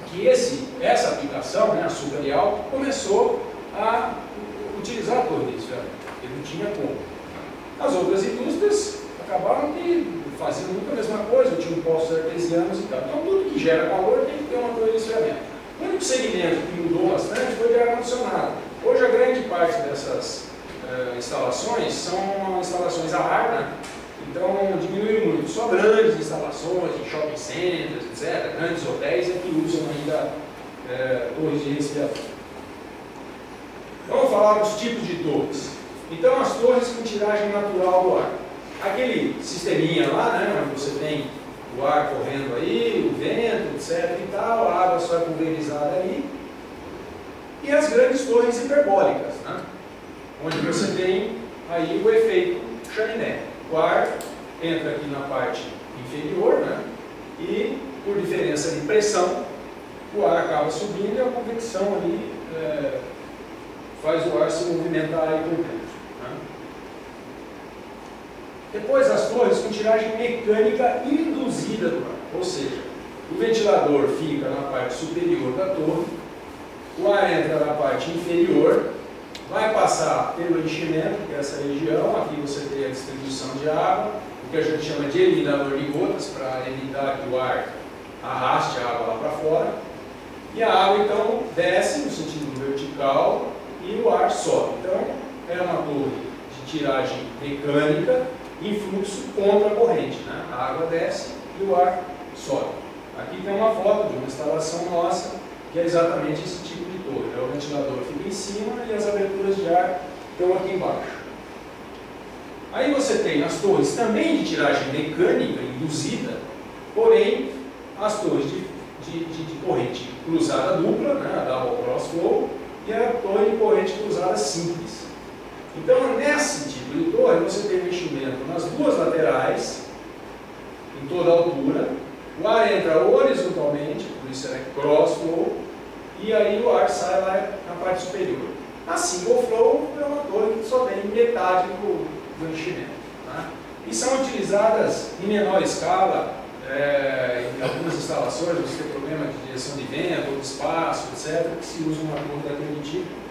que essa aplicação, né, açúcar e álcool, começou a utilizar a torre de resfriamento, porque não tinha como. As outras indústrias acabaram que faziam muito a mesma coisa, tinham postos artesianos e tal. Então, tudo que gera calor tem que ter uma torre de resfriamento. O único segmento que mudou bastante foi de ar-condicionado. Hoje, a grande parte dessas instalações são instalações a ar, né? Então, diminuiu muito. Só grandes instalações, em shopping centers, etc., grandes hotéis é que usam ainda torres de resfriamento. Vamos falar dos tipos de torres. Então, as torres com tiragem natural do ar. Aquele sisteminha lá, né, onde você tem o ar correndo aí, o vento, etc. e tal, a água só é pulverizada ali. E as grandes torres hiperbólicas, né, onde você tem aí o efeito chaminé. O ar entra aqui na parte inferior, né, e por diferença de pressão, o ar acaba subindo e a convecção ali faz o ar se movimentar aí por dentro. Depois as torres com tiragem mecânica induzida do ar, ou seja, o ventilador fica na parte superior da torre, o ar entra na parte inferior, vai passar pelo enchimento, que é essa região, aqui você tem a distribuição de água, o que a gente chama de eliminador de gotas, para evitar que o ar arraste a água lá para fora, e a água então desce no sentido vertical e o ar sobe. Então é uma torre de tiragem mecânica em fluxo contra a corrente, né? A água desce e o ar sobe. Aqui tem uma foto de uma instalação nossa que é exatamente esse tipo de torre. O ventilador fica em cima e as aberturas de ar estão aqui embaixo. Aí você tem as torres também de tiragem mecânica induzida, porém as torres de corrente cruzada dupla, né? A double cross flow, e a torre de corrente cruzada simples. Então, nesse tipo de torre, você tem um enchimento nas duas laterais, em toda a altura, o ar entra horizontalmente, por isso é cross flow, e aí o ar sai lá na parte superior. A single flow é uma torre que só tem metade do enchimento, né? E são utilizadas em menor escala, em algumas instalações, você tem problema de direção de vento, ou de espaço, etc., que se usa uma torre daquele tipo.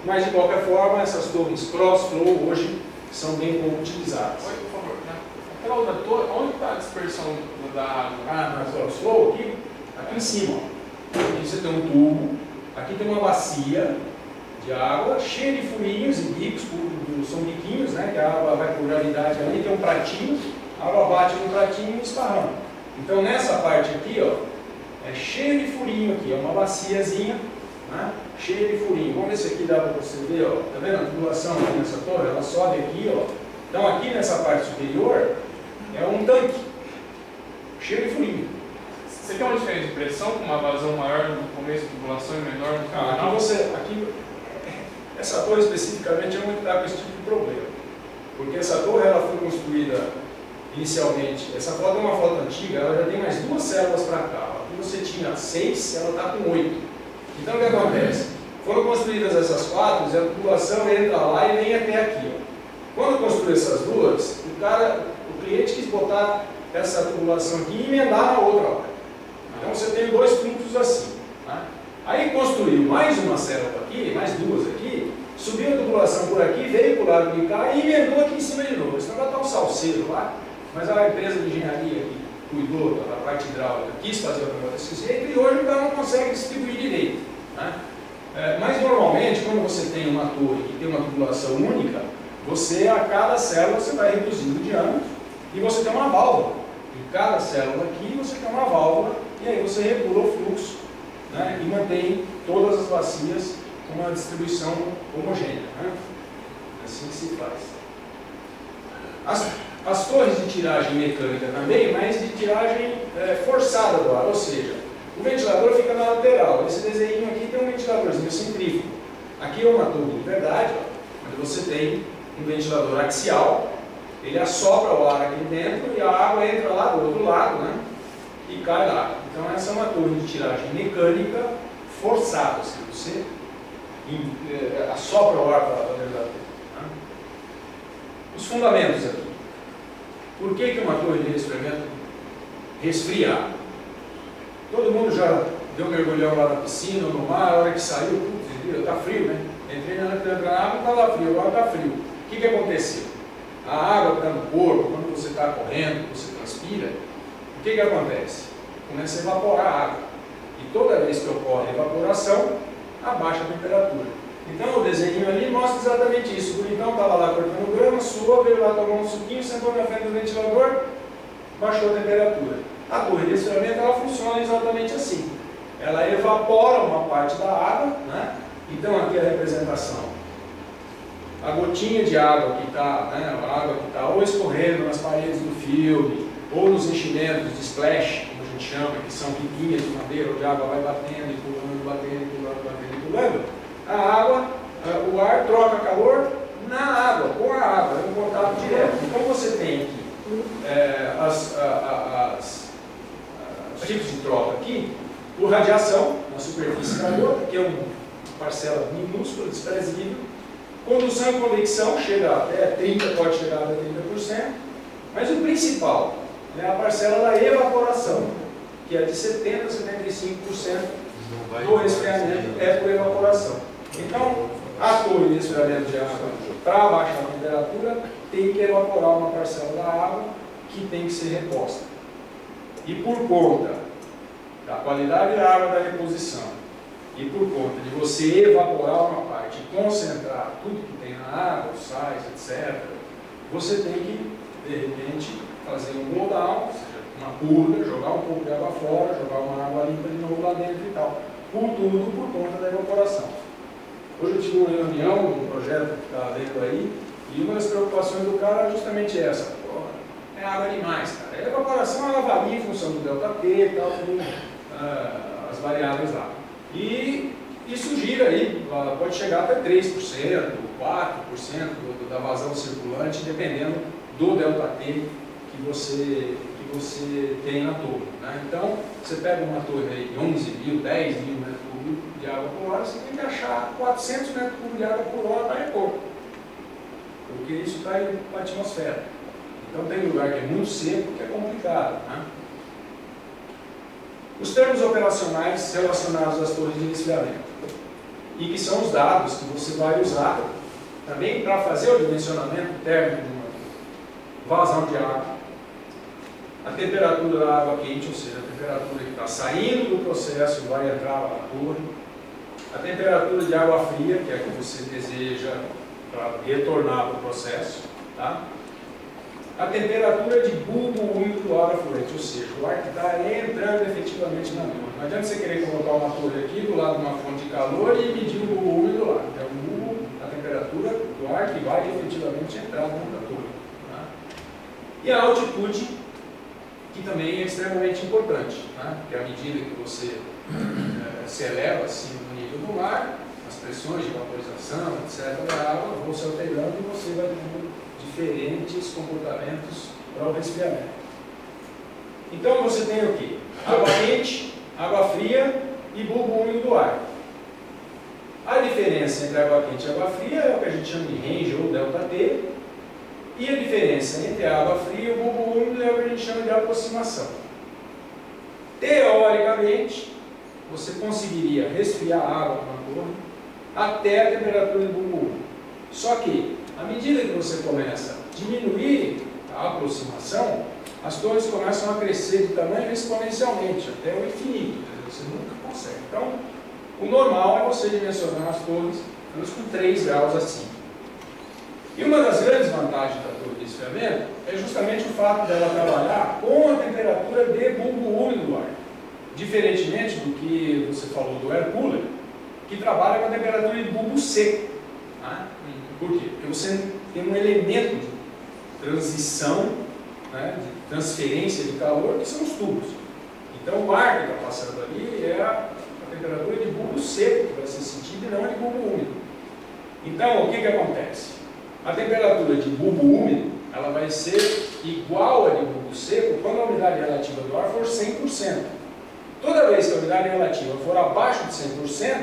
Mas, de qualquer forma, essas torres cross-flow hoje são bem pouco utilizadas. Oi, por favor, né? Aquela outra torre, onde está a dispersão da água? Na cross-flow, aqui em cima. Ó. Aqui você tem um tubo, aqui tem uma bacia de água, cheia de furinhos e bicos, são biquinhos, né, que a água vai por gravidade ali, tem um pratinho, a água bate no pratinho e esparrama. Então, nessa parte aqui, ó, é cheio de furinho aqui, é uma baciazinha, né, cheia de furinho. Vamos ver se aqui dá para você ver, ó. Tá vendo a tubulação aqui nessa torre? Ela sobe aqui, ó. Então aqui nessa parte superior é um tanque cheio de furinho. Você tem uma diferença de pressão com uma vazão maior no começo da tubulação e menor no final? Essa torre especificamente é onde está com esse tipo de problema. Porque essa torre ela foi construída inicialmente, essa foto é uma foto antiga, ela já tem mais 2 células para cá. Aqui você tinha 6, ela está com 8. Então o que acontece? Foram construídas essas 4, a tubulação entra lá e vem até aqui. Ó. Quando construiu essas 2, o cliente quis botar essa tubulação aqui e emendar na outra lá. Então você tem 2 fluxos assim. Né? Aí construiu mais uma célula aqui, mais 2 aqui, subiu a tubulação por aqui, veio para o lado de cá e emendou aqui em cima de novo. Isso não vai estar um salseiro lá, mas a empresa de engenharia que cuidou da parte hidráulica quis fazer o negócio desse jeito e hoje o cara não consegue distribuir direito. Né? Mas normalmente, quando você tem uma torre que tem uma tubulação única, você, a cada célula, você vai reduzindo o diâmetro e você tem uma válvula. Em cada célula aqui, você tem uma válvula e aí você regula o fluxo, né, e mantém todas as bacias com uma distribuição homogênea. Né? Assim que se faz. As torres de tiragem mecânica também, mas de tiragem forçada do ar, ou seja, o ventilador fica na lateral. Esse desenho aqui tem um ventiladorzinho centrífugo. Aqui é uma torre de verdade, ó, onde você tem um ventilador axial, ele assopra o ar aqui dentro e a água entra lá do outro lado, né, e cai lá. Então essa é uma torre de tiragem mecânica forçada, se você assopra o ar para dentro da torre. Né? Os fundamentos aqui. Por que uma torre de resfriamento resfria água? Todo mundo já deu um mergulhão lá na piscina ou no mar, a hora que saiu, está frio, né? Entrei na água, estava frio, agora está frio. O que aconteceu? A água está no corpo, quando você está correndo, você transpira, o que acontece? Começa a evaporar a água. E toda vez que ocorre evaporação, abaixa a temperatura. Então o desenho ali mostra exatamente isso. O bonitão estava lá cortando grama, suou, veio lá tomar um suquinho, sentou na frente do ventilador, baixou a temperatura. A torre de resfriamento ela funciona exatamente assim. Ela evapora uma parte da água, né? Então aqui a representação. A gotinha de água que está, né, a água que está ou escorrendo nas paredes do filme, ou nos enchimentos de splash, como a gente chama, que são riquinhas de madeira, onde a água vai batendo e pulando, batendo e pulando, batendo e pulando. A água, o ar troca calor na água, com a água, em contato direto. Então você tem aqui os tipos de troca aqui, por radiação, na superfície da gota, que é uma parcela minúscula, desprezível. Condução e convecção chega até 30%, pode chegar até 30%, mas o principal é a parcela da evaporação, que é de 70% a 75% do resfriamento é por evaporação. Então, a torre de resfriamento de água, para baixar a temperatura, tem que evaporar uma parcela da água que tem que ser reposta. E por conta da qualidade da água da reposição, e por conta de você evaporar uma parte e concentrar tudo que tem na água, os sais, etc., você tem que, de repente, fazer um blow down, ou seja, uma purga, jogar um pouco de água fora, jogar uma água limpa de novo lá dentro e tal. Por tudo por conta da evaporação. Hoje eu tive uma reunião, um projeto que está vendo aí, e uma das preocupações do cara é justamente essa. Pô, é água demais, cara. A evaporação ela varia em função do ΔT e tal, tem as variáveis lá. E isso gira aí, pode chegar até 3%, 4% da vazão circulante, dependendo do ΔT que você tem na torre. Né? Então, você pega uma torre aí de 11 mil, 10 mil metros cúbicos de água por hora, você tem que achar 400 metros cúbicos de água por hora para repor, porque isso está indo para a atmosfera. Então, tem lugar que é muito seco, que é complicado. Né? Os termos operacionais relacionados às torres de resfriamento, e que são os dados que você vai usar também para fazer o dimensionamento térmico de uma vazão de água, a temperatura da água quente, ou seja, a temperatura que está saindo do processo e vai entrar lá na torre, a temperatura de água fria, que é a que você deseja para retornar para o processo, tá? A temperatura de bulbo úmido do ar afluente, ou seja, o ar que está entrando efetivamente na torre. Não adianta você querer colocar uma torre aqui do lado de uma fonte de calor e medir o bulbo úmido lá. Então, o bulbo, a temperatura do ar que vai efetivamente entrar dentro da torre. Tá? E a altitude, que também é extremamente importante, né? Porque à medida que você se eleva acima do nível do mar, as pressões de vaporização, etc., da água vão se alterando e você vai tendo diferentes comportamentos para o resfriamento. Então você tem o quê? Água quente, água fria e bulbo úmido do ar. A diferença entre água quente e água fria é o que a gente chama de range ou ΔT, e a diferença entre a água fria e o bulbo úmido é o que a gente chama de aproximação. Teoricamente, você conseguiria resfriar a água numa torre até a temperatura do bulbo úmido. Só que, à medida que você começa a diminuir a aproximação, as torres começam a crescer de tamanho exponencialmente, até o infinito. Você nunca consegue. Então, o normal é você dimensionar as torres menos com 3 graus acima. E uma das grandes vantagens da torre de resfriamento é justamente o fato dela trabalhar com a temperatura de bulbo úmido do ar. Diferentemente do que você falou do air cooler, que trabalha com a temperatura de bulbo seco. Tá? Por quê? Porque você tem um elemento de transição, né, de transferência de calor, que são os tubos. Então o ar que está passando ali é a temperatura de bulbo seco que vai ser sentida e não a de bulbo úmido. Então o que acontece? A temperatura de bulbo úmido ela vai ser igual a de bulbo seco quando a umidade relativa do ar for 100%. Toda vez que a umidade relativa for abaixo de 100%,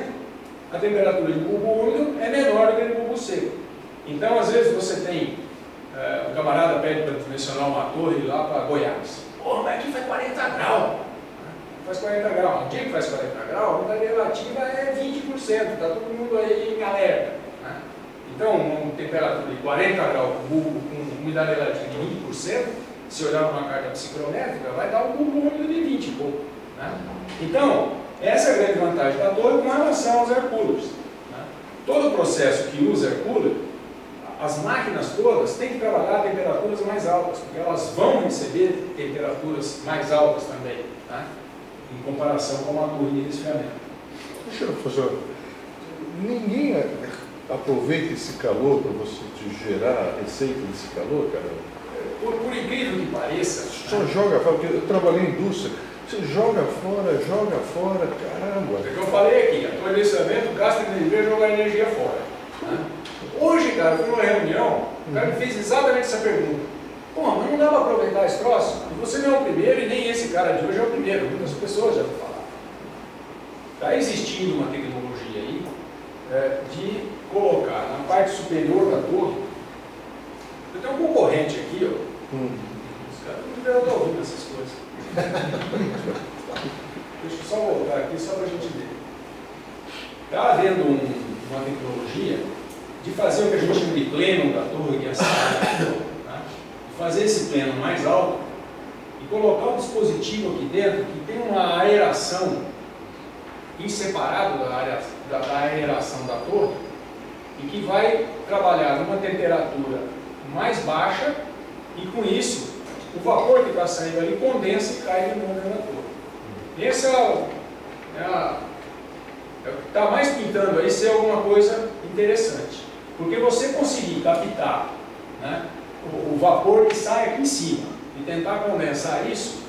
a temperatura de bulbo úmido é menor do que a de bulbo seco. Então, às vezes, você tem, o camarada pede para dimensionar uma torre lá para Goiás. Pô, mas aqui faz 40 graus. Faz 40 graus. No dia que faz 40 graus, a umidade relativa é 20%. Está todo mundo aí em alerta. Né? Então, uma temperatura de 40 graus com umidade relativa de 20%, se olhar uma carta psicométrica, vai dar um bulbo úmido de 20 e pouco. Né? Então, essa é a grande vantagem da torre com relação aos air coolers. Né? Todo o processo que usa air cooler, as máquinas todas têm que trabalhar a temperaturas mais altas, porque elas vão receber temperaturas mais altas também, né? Em comparação com uma torre de resfriamento. Deixa eu fazer. Ninguém aproveita esse calor para você gerar a receita desse calor, cara? Por incrível que pareça, só joga fora, porque eu trabalhei em indústria. Você joga fora, caramba. É o que eu falei aqui, a torre de resfriamento gasta energia e joga energia fora. Né? Hoje, cara, eu fui numa reunião, o cara me fez exatamente essa pergunta. Pô, mas não dá para aproveitar esse troço? E você não é o primeiro e nem esse cara de hoje é o primeiro. Muitas pessoas já vão falar. Está existindo uma tecnologia aí de colocar na parte superior da torre. Eu tenho um concorrente aqui, ó. Os caras não devem estar ouvindo essas coisas. Deixa eu só voltar aqui, só para a gente ver. Está havendo uma tecnologia de fazer o que a gente chama de pleno da torre, que é essa área, tá? De fazer esse pleno mais alto e colocar um dispositivo aqui dentro que tem uma aeração em separado da aeração da torre e que vai trabalhar numa temperatura mais baixa e com isso o vapor que está saindo ali condensa e cai de novo na torre. Esse é o que está mais pintando aí ser alguma coisa interessante. Porque você conseguir captar, né, o vapor que sai aqui em cima e tentar condensar isso,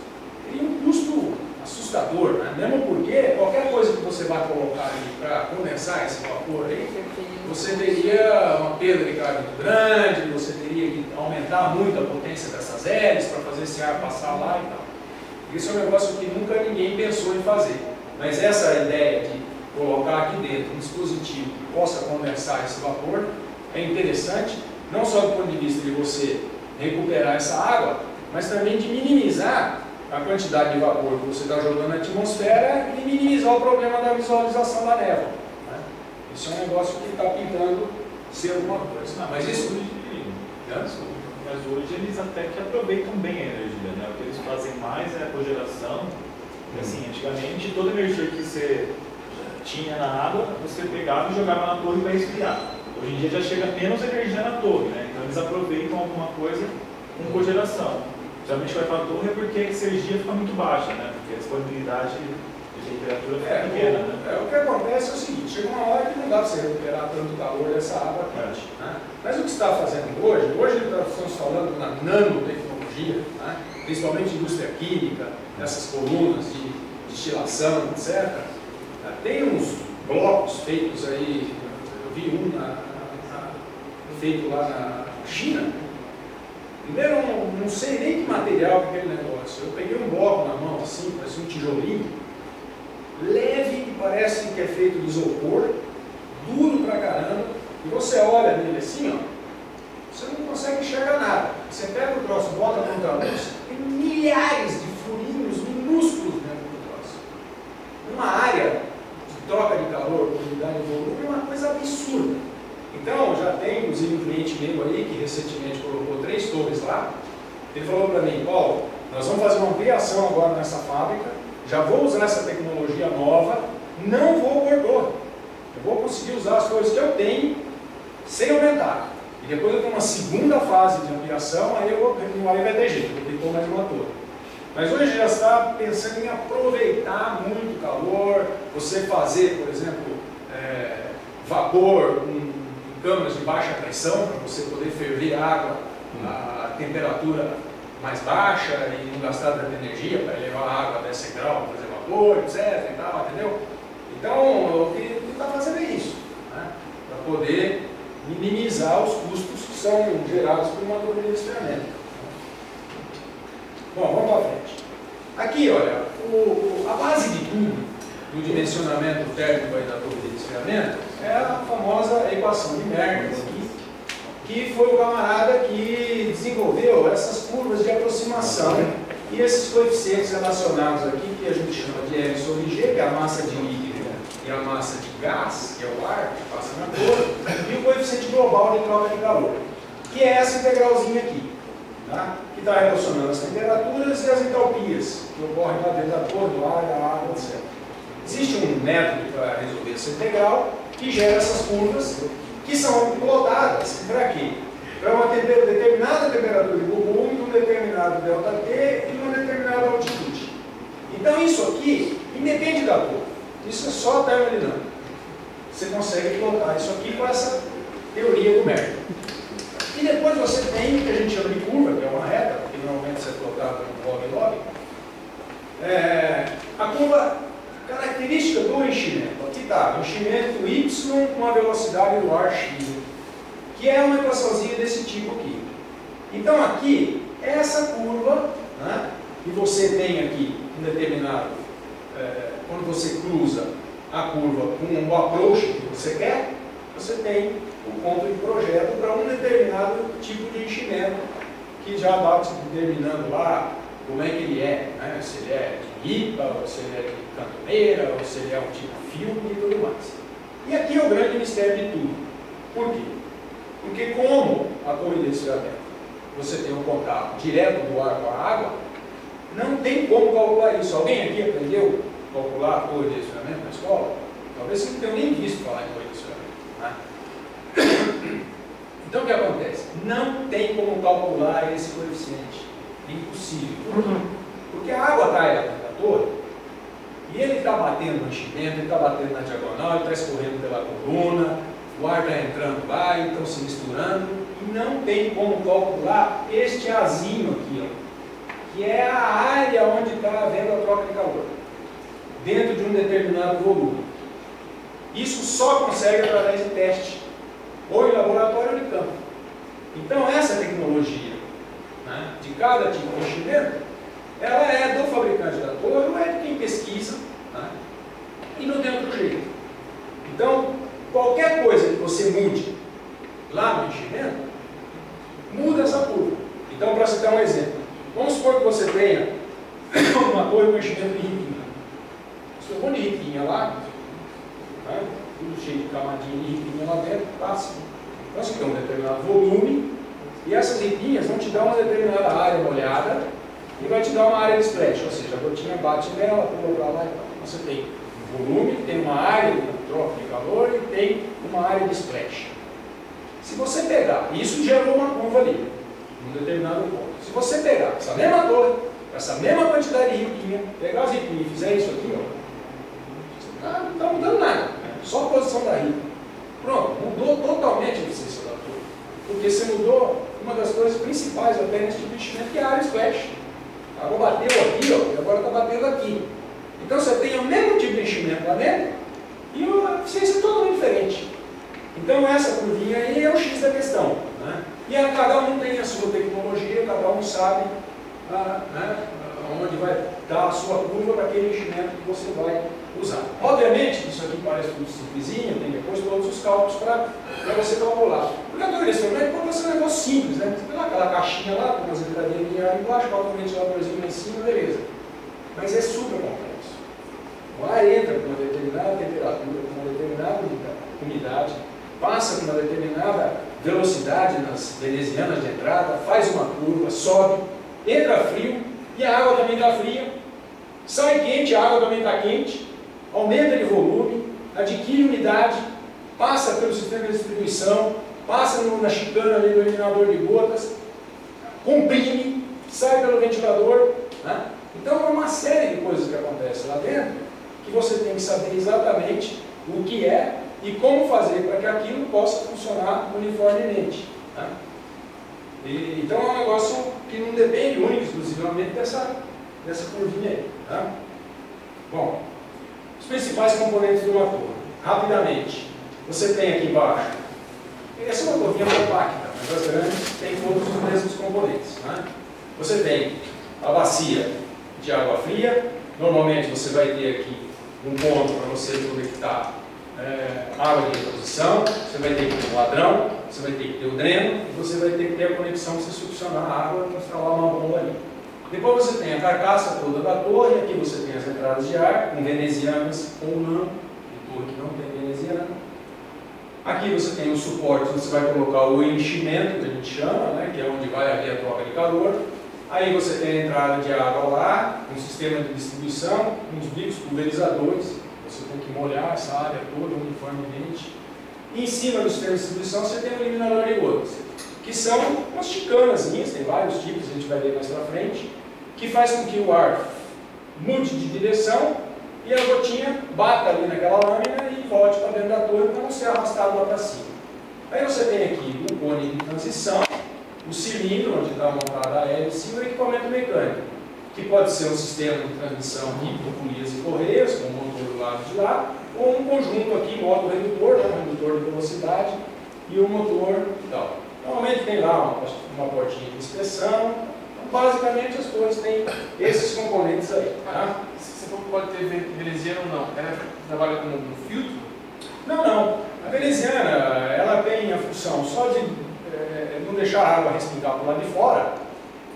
teria um custo assustador, né? Mesmo porque qualquer coisa que você vai colocar ali para condensar esse vapor aí, você teria uma perda de carga muito grande, você teria que aumentar muito a potência dessas hélices para fazer esse ar passar lá e tal. Isso é um negócio que nunca ninguém pensou em fazer. Mas essa ideia de colocar aqui dentro um dispositivo que possa condensar esse vapor é interessante, não só do ponto de vista de você recuperar essa água, mas também de minimizar a quantidade de vapor que você está jogando na atmosfera e minimizar o problema da visualização da névoa. Né? Isso é um negócio que está pintando ser alguma coisa. Mas hoje eles até que aproveitam bem a energia, né? O que eles fazem mais é a cogeração. Assim, antigamente toda energia que você tinha na água, você pegava e jogava na torre para esfriar. Hoje em dia já chega menos energia na torre, né? Então eles aproveitam alguma coisa com cogeração. Geralmente vai para a torre é porque a energia fica muito baixa, né? Porque a disponibilidade de temperatura fica pequena, né? O que acontece é o seguinte, chega uma hora que não dá para você recuperar tanto calor dessa água quente. Né? Mas o que está fazendo hoje estamos falando na nanotecnologia, né? Principalmente indústria química, essas colunas de destilação, etc. Tem uns blocos feitos aí, eu vi um feito lá na China, Primeiro, eu não sei nem que material que é aquele negócio. Eu peguei um bloco na mão, assim, parece um tijolinho, leve, que parece que é feito de isopor, duro pra caramba, e você olha nele assim, ó, você não consegue enxergar nada. Você pega o troço, bota contra a luz, tem milhares de furinhos minúsculos dentro do troço. Uma área de troca de calor, de umidade de volume, é uma coisa absurda. Então, já tem, inclusive, um cliente meu aí, que recentemente colocou 3 torres lá. Ele falou para mim: Paulo, nós vamos fazer uma ampliação agora nessa fábrica, já vou usar essa tecnologia nova, não vou pôr torre. Eu vou conseguir usar as coisas que eu tenho sem aumentar. E depois eu tenho uma segunda fase de ampliação, aí vai ter jeito, eu vou ter que pôr mais uma torre. Mas hoje já está pensando em aproveitar muito o calor, você fazer, por exemplo, vapor com câmaras de baixa pressão, para você poder ferver água a temperatura mais baixa e não gastar tanta energia para elevar a água a 10 graus, para fazer vapor, etc. E tal, entendeu? Então, o que está fazendo é isso, né? Para poder minimizar os custos que são gerados por uma torre de resfriamento. Bom, vamos para frente. Aqui, olha, a base de tudo do dimensionamento térmico aí da torre de resfriamento é a famosa equação de Merkels aqui, que foi o camarada que desenvolveu essas curvas de aproximação e esses coeficientes relacionados aqui, que a gente chama de M sobre G, que é a massa de líquido e a massa de gás, que é o ar que passa na torre, e o coeficiente global de troca de calor, que é essa integralzinha aqui, tá? Que está relacionando as temperaturas e as entalpias que ocorrem lá dentro da torre, do ar, da água, etc. Existe um método para resolver essa integral que gera essas curvas, que são plotadas para quê? Para uma determinada temperatura de volume, um determinado ΔT e uma determinada altitude. Então isso aqui independe da torre. Isso é só termodinâmica. Você consegue plotar isso aqui com essa teoria do Merkel. E depois você tem o que a gente chama de curva, que é uma reta, que normalmente você é plotado no log-log. A curva característica do enchimento. Aqui está, enchimento Y com a velocidade do ar x, que é uma equaçãozinha desse tipo aqui. Então aqui, essa curva, né, e você tem aqui um determinado, quando você cruza a curva com o approach que você quer, você tem o ponto de projeto para um determinado tipo de enchimento, que já está determinando lá como é que ele é, né? Se ele é de ripa, ou se ele é de cantoneira, ou se ele é um tipo filme e tudo mais. E aqui é o grande mistério de tudo. Por quê? Porque como a torre de resfriamento, você tem um contato direto do ar com a água, não tem como calcular isso. Alguém aqui aprendeu a calcular a torre de resfriamento na escola? Talvez você não tenha nem visto falar em torre de resfriamento, né? Então o que acontece? Não tem como calcular esse coeficiente. É impossível. Por quê? Porque a água está aí dentro da torre e ele está batendo no enchimento, ele está batendo na diagonal, ele está escorrendo pela coluna, o ar está entrando lá e estão se misturando e não tem como calcular este azinho aqui, ó, que é a área onde está havendo a troca de calor, dentro de um determinado volume. Isso só consegue através de teste, ou em laboratório ou de campo. Então essa tecnologia, né, de cada tipo de enchimento, ela é do fabricante da torre ou é de quem pesquisa, né, e não tem outro jeito. Então, qualquer coisa que você mude lá no enchimento, muda essa curva. Então, para citar um exemplo, vamos supor que você tenha uma torre com enchimento de riquinha. Você põe de riquinha lá, né, tudo cheio de camadinha de riquinha lá dentro, passa. Então você tem um determinado volume, e essas riquinhas vão te dar uma determinada área molhada e vai te dar uma área de splash, ou seja, a gotinha bate nela, pula para lá e tal. Então você tem um volume, tem uma área de troca de calor e tem uma área de splash. Se você pegar, isso gerou uma curva ali, num determinado ponto. Se você pegar essa mesma torre, essa mesma quantidade de riquinha, pegar as riquinhas e fizer isso aqui, ó, não está mudando nada, só a posição da rica. Pronto, mudou totalmente a eficiência da torre, porque você mudou uma das coisas principais até nesse tipo de enchimento, que é a área splash. A água bateu aqui, ó, e agora está batendo aqui. Então você tem o mesmo tipo de enchimento lá dentro e a eficiência é totalmente diferente. Então essa curvinha aí é o X da questão, né? E cada um tem a sua tecnologia, cada um sabe onde vai dar a sua curva para aquele enchimento que você vai usar. Obviamente, isso aqui parece tudo simplesinho, tem depois todos os cálculos para você calcular. Porque a teoria experimental pode ser um negócio simples, né? Você tem lá aquela caixinha lá, com umas entradinhas de ar embaixo, coloca um ventiladorzinho lá em cima, beleza. Mas é super complexo. O ar entra com uma determinada temperatura, com uma determinada umidade, passa com uma determinada velocidade nas venezianas de entrada, faz uma curva, sobe, entra frio, e a água também está fria, sai quente, a água também está quente, aumenta de volume, adquire umidade, passa pelo sistema de distribuição, passa na chicana ali do eliminador de gotas, comprime, sai pelo ventilador, né? Então é uma série de coisas que acontecem lá dentro, que você tem que saber exatamente o que é e como fazer para que aquilo possa funcionar uniformemente, né? Então é um negócio que não depende único, exclusivamente dessa curvinha aí, tá? Bom, os principais componentes do motor. Rapidamente, você tem aqui embaixo, essa é uma curvinha compacta, mas as grandes têm todos os mesmos componentes, né? Você tem a bacia de água fria, normalmente você vai ter aqui um ponto para você conectar água de reposição, você vai ter que ter um ladrão, você vai ter que ter o dreno, e você vai ter que ter a conexão para você succionar a água e instalar uma bomba ali. Depois você tem a carcaça toda da torre, aqui você tem as entradas de ar, com venezianas ou não, tem torre que não tem veneziana. Aqui você tem o suporte, você vai colocar o enchimento, que a gente chama, né, que é onde vai haver a troca de calor. Aí você tem a entrada de água lá, um sistema de distribuição, uns bicos pulverizadores. Você tem que molhar essa área toda uniformemente. E em cima do sistema de distribuição você tem o eliminador de gotas, que são umas chicanazinhas, tem vários tipos, a gente vai ver mais para frente, que faz com que o ar mude de direção e a gotinha bata ali naquela lâmina e volte para dentro da torre para não ser arrastado lá para cima. Aí você tem aqui o cone de transição, o cilindro onde está montada a hélice e o equipamento mecânico, que pode ser um sistema de transmissão aqui por polias e correias, com o motor do lado de lá, ou um conjunto aqui, moto-redutor, né, um redutor de velocidade e o motor e tal. Normalmente tem lá uma portinha de inspeção. Então, basicamente as coisas têm esses componentes aí. Tá? Você pode ter veneziana ou não? Ela trabalha como um filtro? Não. A veneziana, ela tem a função só de não deixar a água respingar para o lado de fora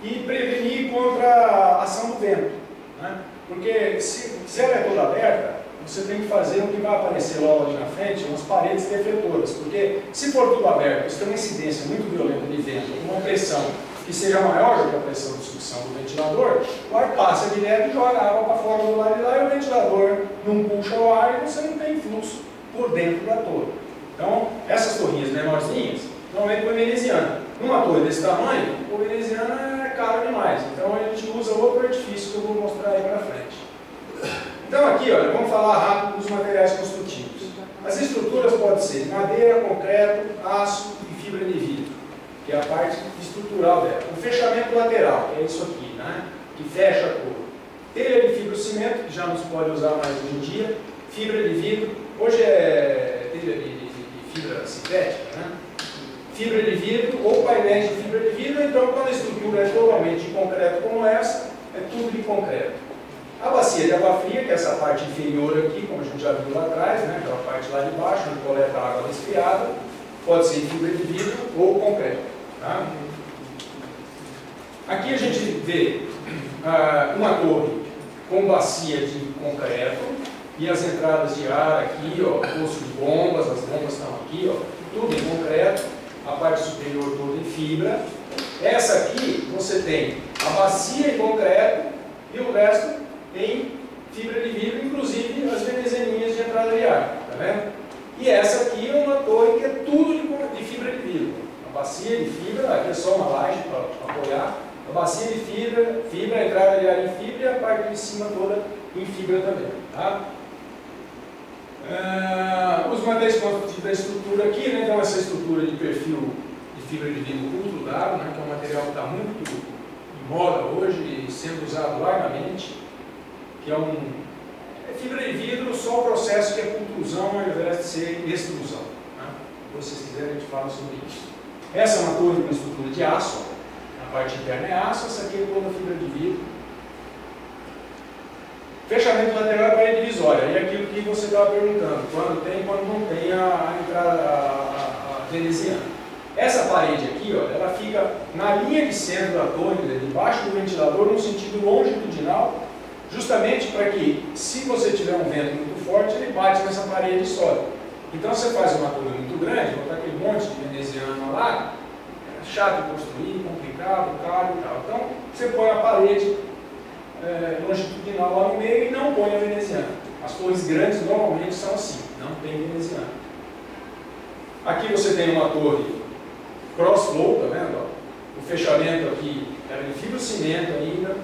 e prevenir contra a ação do vento, né? Porque se ela é toda aberta, você tem que fazer o que vai aparecer logo ali na frente, umas paredes defletoras, porque se for tudo aberto, isso tem uma incidência muito violenta de vento, com uma pressão que seja maior do que a pressão de sucção do ventilador, o ar passa direto e joga a água para fora do lado de lá e o ventilador não puxa o ar e você não tem fluxo por dentro da torre. Então, essas torrinhas menorzinhas, normalmente foi veneziana. Numa torre desse tamanho, o veneziana é caro demais, então a gente usa outro artifício que eu vou mostrar aí para frente. Então aqui, olha, vamos falar rápido dos materiais construtivos. As estruturas podem ser madeira, concreto, aço e fibra de vidro, que é a parte estrutural dela. O fechamento lateral, que é isso aqui, né? Que fecha a torre. Telha de fibrocimento, que já não se pode usar mais hoje em dia. Fibra de vidro, hoje é telha de fibra sintética, né? Fibra de vidro ou painéis de fibra de vidro. Então, quando a estrutura é totalmente de concreto como essa, é tudo de concreto. A bacia de água fria, que é essa parte inferior aqui, como a gente já viu lá atrás, né? Aquela parte lá de baixo, onde coleta a água resfriada, pode ser fibra de vidro ou concreto. Tá? Aqui a gente vê uma torre com bacia de concreto e as entradas de ar aqui, ó, poço de bombas, as bombas estão aqui, ó, tudo em concreto, a parte superior toda em fibra. Essa aqui você tem a bacia em concreto e o resto em fibra de vidro, inclusive as venezianinhas de entrada de ar, tá vendo? E essa aqui é uma torre que é tudo de fibra de vidro. A bacia de fibra, aqui é só uma laje para apoiar. A bacia de fibra, a entrada de ar em fibra e a parte de cima toda em fibra também. Tá? Os materiais construtivos da estrutura aqui, né? Então essa estrutura de perfil de fibra de vidro ultrudado, né? Que é um material que está muito em moda hoje e sendo usado largamente, que é fibra de vidro, só o processo que é contusão ao invés de ser extrusão. Né? Se vocês quiserem, a gente fala sobre isso. Essa é uma torre com estrutura de aço, a parte interna é aço, essa aqui é toda fibra de vidro. Fechamento lateral é parede divisória, e aquilo que você estava perguntando, quando tem e quando não tem a entrada a veneziana. Essa parede aqui, ó, ela fica na linha de centro da torre, debaixo do ventilador, num sentido longitudinal, justamente para que, se você tiver um vento muito forte, ele bate nessa parede sólida. Então você faz uma torre muito grande, botar aquele monte de veneziano lá, é chato de construir, complicado, caro e tal. Então você põe a parede longitudinal lá no meio e não põe a veneziana. As torres grandes normalmente são assim, não tem veneziana. Aqui você tem uma torre cross-flow, tá vendo? Ó? O fechamento aqui era de fibrocimento ainda.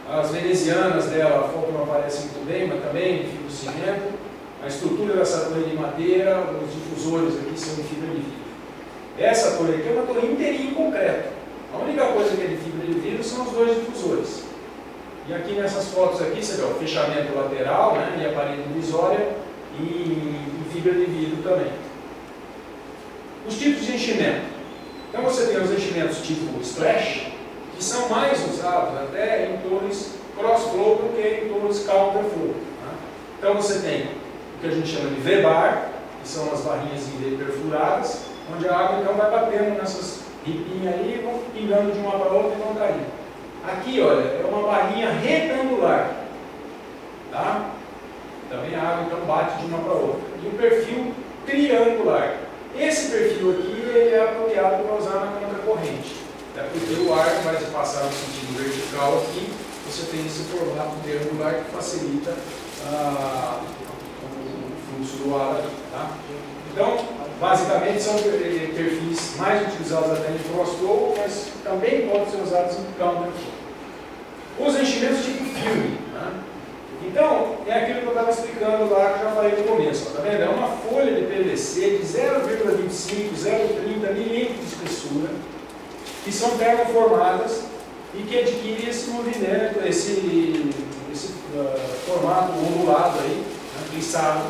As venezianas dela, a foto não aparece muito bem, mas também de fibrocimento. A estrutura dessa torre de madeira, os difusores aqui são de fibra de vidro. Essa torre aqui é uma torre inteirinha em concreto. A única coisa que é de fibra de vidro são os dois difusores. E aqui nessas fotos aqui, você vê o fechamento lateral, né, e a parede divisória em fibra de vidro também. Os tipos de enchimento. Então você tem os enchimentos tipo splash, que são mais usados até em torres cross-flow do que em torres counter-flow. Né? Então você tem o que a gente chama de V-bar, que são as barrinhas perfuradas, onde a água então vai batendo nessas ripinhas aí, vão pingando de uma para outra e vão caindo. Aqui, olha, é uma barrinha retangular, tá? Também a água então bate de uma para outra. E o perfil triangular. Esse perfil aqui ele é apropriado para usar na contracorrente, tá? Porque o ar vai se passar no sentido vertical aqui, você tem esse formato triangular que facilita o fluxo do ar aqui, tá? Então, basicamente são perfis mais utilizados até em cross-flow, mas também podem ser usados em counter-flow. Os enchimentos tipo filme. Né? Então, é aquilo que eu estava explicando lá, que eu já falei no começo. Tá vendo? É uma folha de PVC de 0,25, 0,30 milímetros de espessura, que são termoformadas e que adquirem esse movimento, esse formato ondulado aí, né, plissado.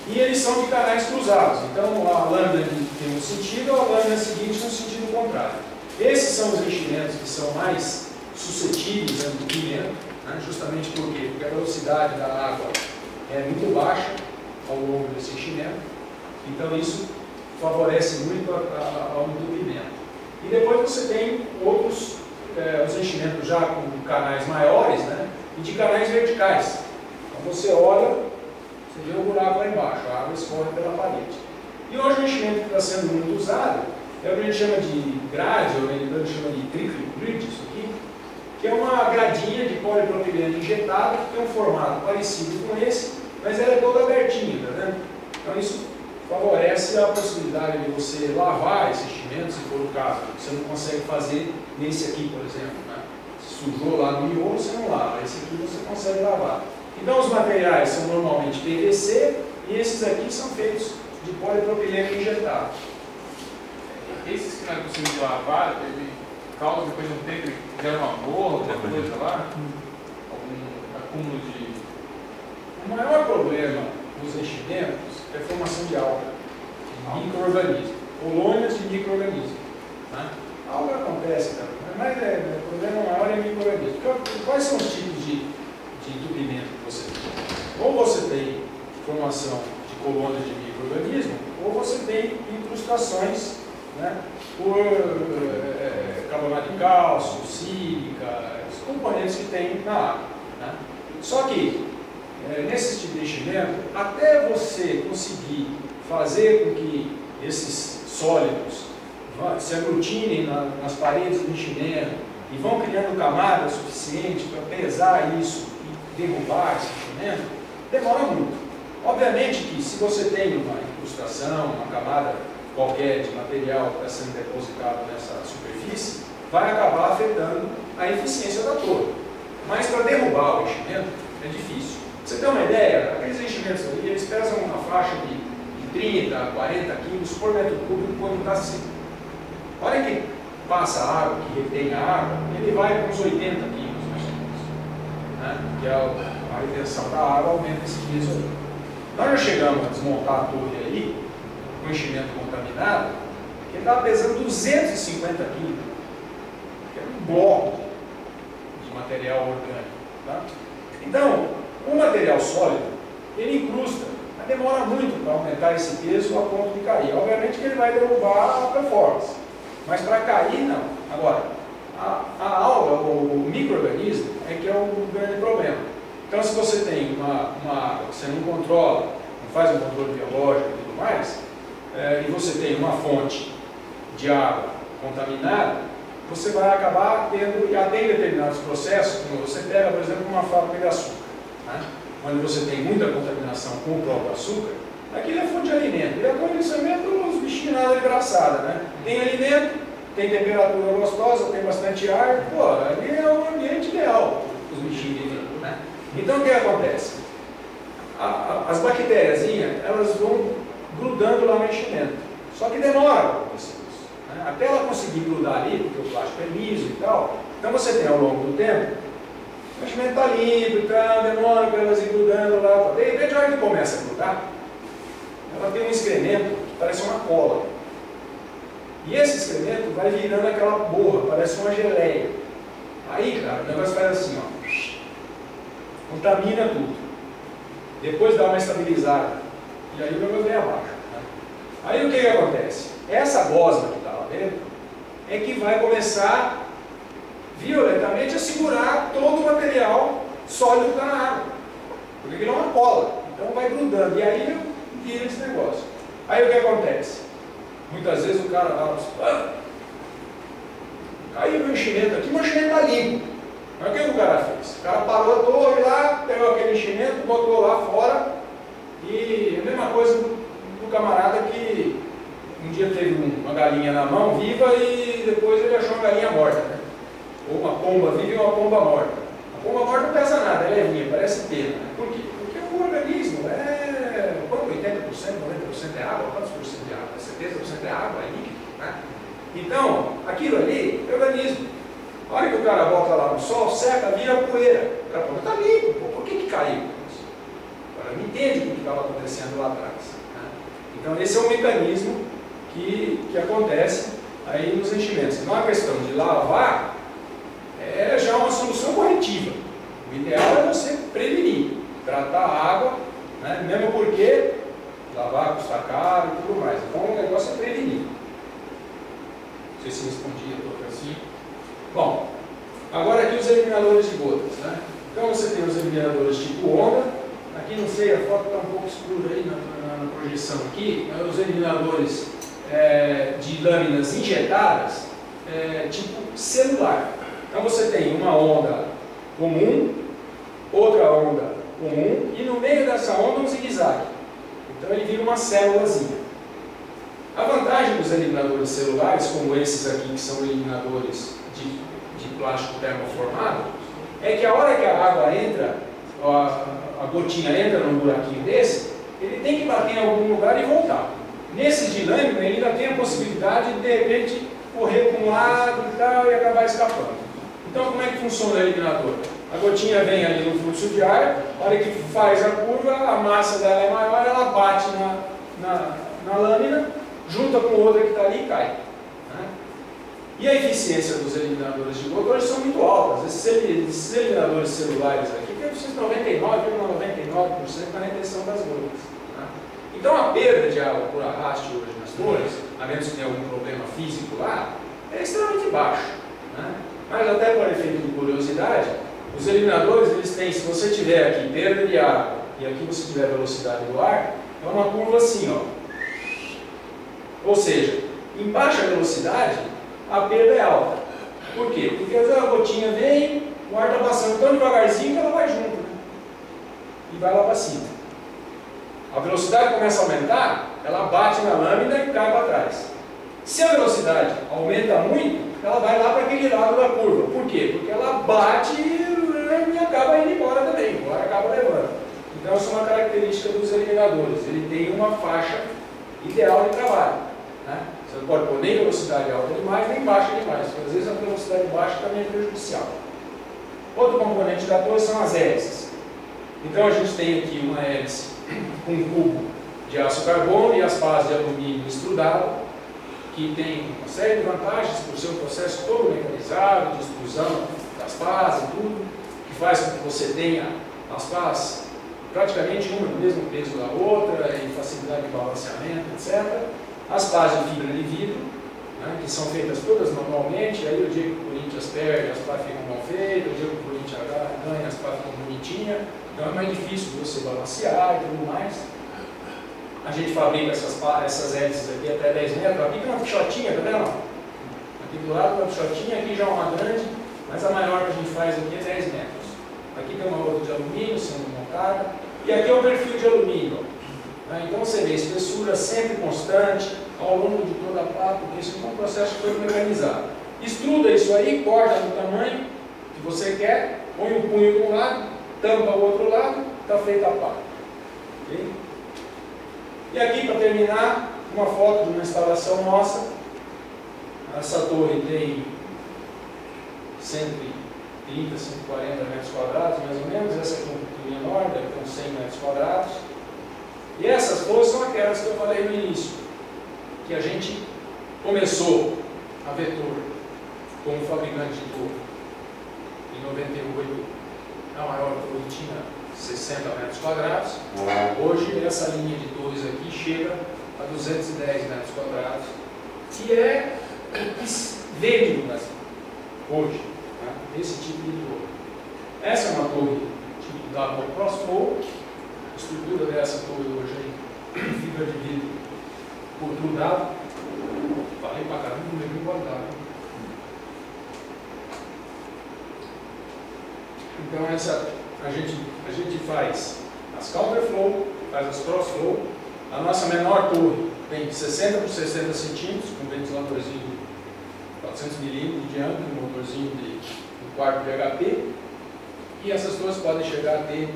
E eles são de canais cruzados. Então, a lâmina tem um sentido, a lâmina seguinte no sentido contrário. Esses são os enchimentos que são mais suscetíveis ao entupimento, né? Justamente por quê? Porque a velocidade da água é muito baixa ao longo desse enchimento. Então, isso favorece muito ao entupimento. E depois você tem outros, os enchimentos já com canais maiores, né? E de canais verticais. Então, você olha, você vê o buraco lá embaixo, a água escorre pela parede. E hoje o enchimento que está sendo muito usado é o que a gente chama de grade, ou a gente chama de trickle grid, isso aqui, que é uma gradinha de polipropileno injetada, que tem um formato parecido com esse, mas ela é toda abertinha, tá vendo? Então isso favorece a possibilidade de você lavar esse enchimento, se for o caso. Você não consegue fazer nesse aqui, por exemplo. Né? Se sujou lá no miolo, você não lava. Esse aqui você consegue lavar. Então os materiais são normalmente PVC e esses aqui são feitos de polipropileno injetado. Esses que não é possível de lavar, ele causa depois de um tempo, ele gera uma borra, alguma coisa lá? Algum acúmulo de... O maior problema dos enchimentos é a formação de alga, de micro-organismos, colônias de micro-organismos. Né? A alga acontece também, mas o problema maior é micro-organismos. Quais são os tipos de entupimento que você tem? Ou você tem formação de colônias de micro-organismo, ou você tem incrustações, né, por carbonato de cálcio, sílica, os componentes que tem na água. Né? Só que, nesse tipo de enchimento, até você conseguir fazer com que esses sólidos se aglutinem nas paredes do enchimento e vão criando camada suficiente para pesar isso e derrubar esse enchimento, demora muito. Obviamente que se você tem uma incrustação, uma camada qualquer de material que está sendo depositado nessa superfície, vai acabar afetando a eficiência da torre. Mas para derrubar o enchimento é difícil. Pra você ter uma ideia, aqueles enchimentos ali, eles pesam uma faixa de 30 a 40 quilos por metro cúbico quando está seco. A hora que passa a água, que retém a água, ele vai com uns 80 quilos, mais ou menos. Né? Que a retenção da água aumenta esse peso aí. Nós já chegamos a desmontar a torre aí, com enchimento contaminado, que ele estava pesando 250 quilos, que era um bloco de material orgânico. Tá? Então, o material sólido, ele incrusta, mas demora muito para aumentar esse peso a ponto de cair. Obviamente que ele vai derrubar a performance, mas para cair, não. Agora, a alga, o micro-organismo, é que é o grande problema. Então, se você tem uma água que você não controla, não faz um controle biológico e tudo mais, e você tem uma fonte de água contaminada, você vai acabar tendo, e até em determinados processos, como você pega, por exemplo, uma fábrica de açúcar, né? Onde você tem muita contaminação com o próprio açúcar, aquilo é fonte de alimento. E a condicionamento, os bichinhos nada de braçada, né? Tem alimento, tem temperatura gostosa, tem bastante ar, pô, ali é o ambiente ideal os bichinhos vivem, né? Então o que acontece? As bactérias, elas vão grudando lá no enchimento, só que demora para acontecer isso, né? Até ela conseguir grudar ali, porque o plástico é liso e tal, então você tem ao longo do tempo, o enchimento está limpo e tal, demora para elas ir grudando lá, de repente a hora que começa a grudar, ela tem um excremento que parece uma cola. E esse excremento vai virando aquela borra, parece uma geleia. Aí, cara, o negócio faz assim, ó. Contamina tudo. Depois dá uma estabilizada. E aí o negócio vem abaixo. Né? Aí o que acontece? Essa gosma que está lá dentro é que vai começar violentamente a segurar todo o material sólido que está na água. Porque aquilo é uma cola. Então vai grudando. E aí vira esse negócio. Aí o que acontece? Muitas vezes o cara fala, caiu no enchimento aqui, mas o enchimento está limpo. Mas o que o cara fez? O cara parou a torre lá, pegou aquele enchimento, botou lá fora, e a mesma coisa do camarada que um dia teve uma galinha na mão viva e depois ele achou uma galinha morta, né? Ou uma pomba viva e uma pomba morta. A pomba morta não pesa nada, ela é levinha, parece pena. Né? Por quê? Porque o organismo quanto? 80%, 90% é água? Quantos por cento de água? 70% é água, é líquido, né? Então, aquilo ali é organismo. A hora que o cara volta lá no sol, seca, vira poeira. O cara fala, está limpo, pô, por que caiu? Agora não entende o que estava acontecendo lá atrás. Né? Então, esse é um mecanismo que acontece aí nos enchimentos. Então, a questão de lavar é já uma solução corretiva. O ideal é você prevenir, tratar a água, né? Mesmo porque lavar custa caro e tudo mais. Então, o negócio é prevenir. Não sei se respondi a tua assim. Bom, agora aqui os eliminadores de gotas, né? Então você tem os eliminadores tipo onda. Aqui não sei, a foto está um pouco escura aí na projeção aqui. Os eliminadores de lâminas injetadas, tipo celular. Então você tem uma onda comum, outra onda comum e no meio dessa onda um zigue-zague. Então ele vira uma célulazinha. A vantagem dos eliminadores celulares, como esses aqui que são eliminadores de plástico termoformado, é que a hora que a água entra, a gotinha entra num buraquinho desse, ele tem que bater em algum lugar e voltar. Nesses de lâmina, ele ainda tem a possibilidade de repente correr para um lado e tal e acabar escapando. Então como é que funciona o eliminador? A gotinha vem ali no fluxo de ar, a hora que faz a curva, a massa dela é maior, ela bate na lâmina, junta com outra que está ali e cai. Né? E a eficiência dos eliminadores de gota hoje são muito altas. Esses eliminadores celulares aqui tem 99,99% na retenção das gotas. Né? Então a perda de água por arraste hoje nas torres, a menos que tenha algum problema físico lá, é extremamente baixo. Né? Mas até por efeito de curiosidade, os eliminadores, eles têm, se você tiver aqui perda de água e aqui você tiver velocidade do ar, é uma curva assim, ó. Ou seja, em baixa velocidade, a perda é alta. Por quê? Porque a gotinha vem, o ar está passando tão devagarzinho que ela vai junto, né? E vai lá para cima. A velocidade começa a aumentar, ela bate na lâmina e cai para trás. Se a velocidade aumenta muito, ela vai lá para aquele lado da curva. Por quê? Porque ela bate e acaba indo embora também, o ar acaba levando. Então essa é uma característica dos eliminadores, ele tem uma faixa ideal de trabalho. Né? Você não pode pôr nem velocidade alta demais, nem baixa demais, porque às vezes a velocidade baixa também é prejudicial. Outro componente da torre são as hélices. Então a gente tem aqui uma hélice com um cubo de aço carbono e as bases de alumínio extrudado. que tem uma série de vantagens por ser um processo todo mecanizado, de extrusão das pás e tudo, que faz com que você tenha as pás praticamente uma no mesmo peso da outra, e facilidade de balanceamento, etc. As pás de fibra de vidro, né, que são feitas todas manualmente, aí o dia que o Corinthians perde, as pás ficam mal feitas, o dia que o Corinthians ganha, as pás ficam bonitinhas, então é mais difícil você balancear e tudo mais. A gente fabrica essas hélices aqui até 10 metros, aqui tem uma pichotinha, tá vendo? Aqui do lado uma pichotinha, aqui já uma grande, mas a maior que a gente faz aqui é 10 metros. Aqui tem uma outra de alumínio sendo montada, e aqui é o perfil de alumínio. Né? Então você vê espessura sempre constante ao longo de toda a pá, porque isso é um processo todo mecanizado. Extruda isso aí, corta no tamanho que você quer, põe o punho de um lado, tampa o outro lado, está feita a pá. Okay? E aqui, para terminar, uma foto de uma instalação nossa. Essa torre tem 130, 140 metros quadrados, mais ou menos. Essa aqui é um pouquinho menor, deve ter uns 100 metros quadrados. E essas torres são aquelas que eu falei no início, que a gente começou a Vetor como fabricante de torre. Em 98, a maior torre tinha 60 metros quadrados. Hoje, essa linha de torres aqui chega a 210 metros quadrados, que é o que vende no Brasil hoje, né? Esse tipo de torre. Essa é uma torre tipo da Crossflow. A estrutura dessa torre hoje é fibra de vidro cortrudado. Falei pra caramba, não lembro guardado. Então a gente faz as counterflow, faz as crossflow. A nossa menor torre tem 60 por 60 centímetros, com um ventiladorzinho de 400 milímetros de diâmetro, um motorzinho de um quarto de HP. E essas torres podem chegar a ter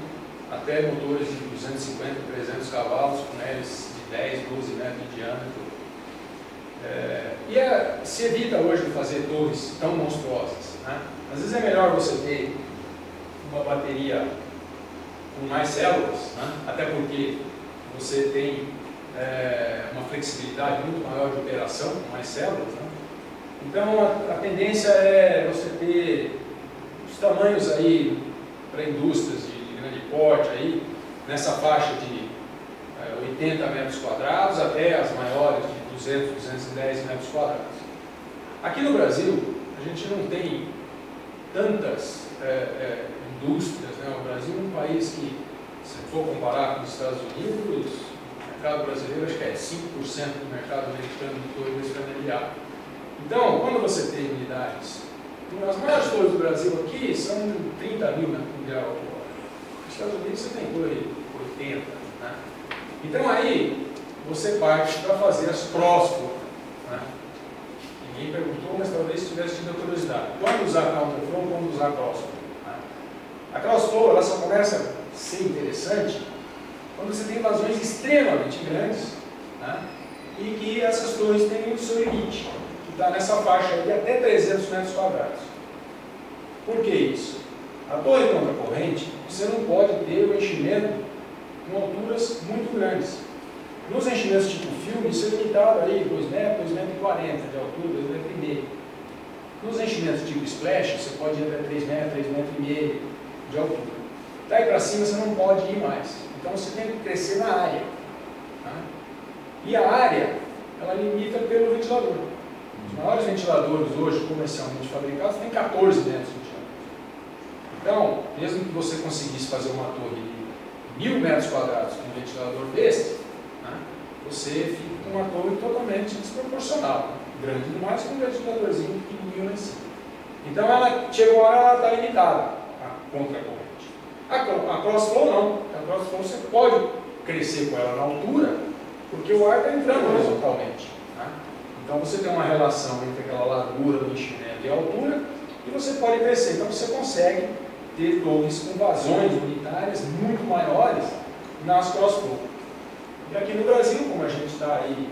até motores de 250, 300 cavalos, com hélices de 10, 12 metros de diâmetro. Se evita hoje de fazer torres tão monstruosas, né? Às vezes é melhor você ter uma bateria com mais células, né? Até porque você tem uma flexibilidade muito maior de operação com mais células, né? Então a tendência é você ter os tamanhos aí para indústrias de grande porte aí, nessa faixa de 80 metros quadrados até as maiores de 200, 210 metros quadrados. Aqui no Brasil a gente não tem tantas indústrias, né? O Brasil é um país que, se for comparar com os Estados Unidos, o mercado brasileiro acho que é 5% do mercado americano de torres familiar. Então, quando você tem unidades, as maiores torres do Brasil aqui são 30 mil metros mundial por hora. Nos Estados Unidos você tem torre 80, né? Então aí você parte para fazer as crossflow, né? Ninguém perguntou, mas talvez tivesse tido a curiosidade. Quando usar counterflow, quando usar crossflow? A crossflow ela só começa a ser interessante quando você tem vazões extremamente grandes, né? E que essas torres têm o seu limite, que está nessa faixa de até 300 metros quadrados. Por que isso? A torre contra corrente, você não pode ter o enchimento com alturas muito grandes. Nos enchimentos tipo filme, isso é limitado aí 2 metros, 2,40 metros de altura, 2,5 metros. Nos enchimentos tipo splash, você pode ir até 3 metros, 3,5 metros de altura. Daí para cima você não pode ir mais. Então você tem que crescer na área. Tá? E a área, ela limita pelo ventilador. Os maiores ventiladores hoje, comercialmente fabricados, têm 14 metros de diâmetro. Então, mesmo que você conseguisse fazer uma torre de 1000 metros quadrados com um ventilador desse, né, você fica com uma torre totalmente desproporcional. Grande demais com um ventiladorzinho pequenininho lá em cima. Então, ela chega uma hora, ela está limitada, a contracorrente. A crossflow não. A crossflow você pode crescer com ela na altura, porque o ar está entrando horizontalmente. Né? Então você tem uma relação entre aquela largura do enchimento e a altura, e você pode crescer. Então você consegue ter torres com vazões unitárias muito maiores nas crossflow. E aqui no Brasil, como a gente está aí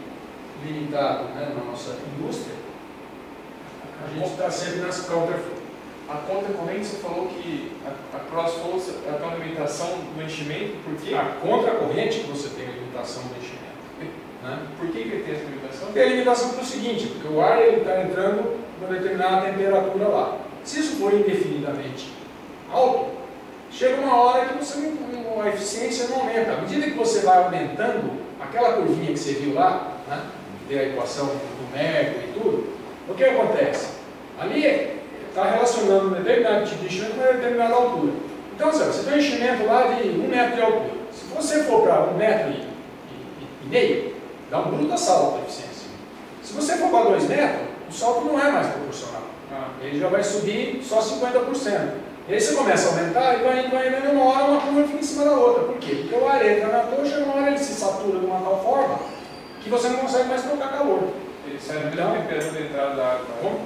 limitado, né, na nossa indústria, a gente está sempre nas counterflow. A contra-corrente, você falou que a crossflow tem uma limitação do enchimento, por quê? A contra-corrente que você tem a limitação do enchimento. Né? Por que ele tem essa limitação? Tem a limitação pelo seguinte, porque o ar está entrando numa determinada temperatura lá. Se isso for indefinidamente alto, chega uma hora que a eficiência não aumenta. À medida que você vai aumentando, aquela curvinha que você viu lá, né, que tem a equação do Merkel e tudo, o que acontece? Ali está relacionando um determinado tipo de enchimento com uma determinada altura. Então, você tem um enchimento lá de 1 metro de altura. Se você for para 1,5 metros, dá um bruto salto de eficiência. Se você for para 2 metros, o salto não é mais proporcional. Ele já vai subir só 50%. E aí você começa a aumentar e vai indo, uma hora uma curva fica em cima da outra. Por quê? Porque o ar entra na torre, chega uma hora ele se satura de uma tal forma que você não consegue mais trocar calor. Ele sai na mesma temperatura da entrada da água. Como?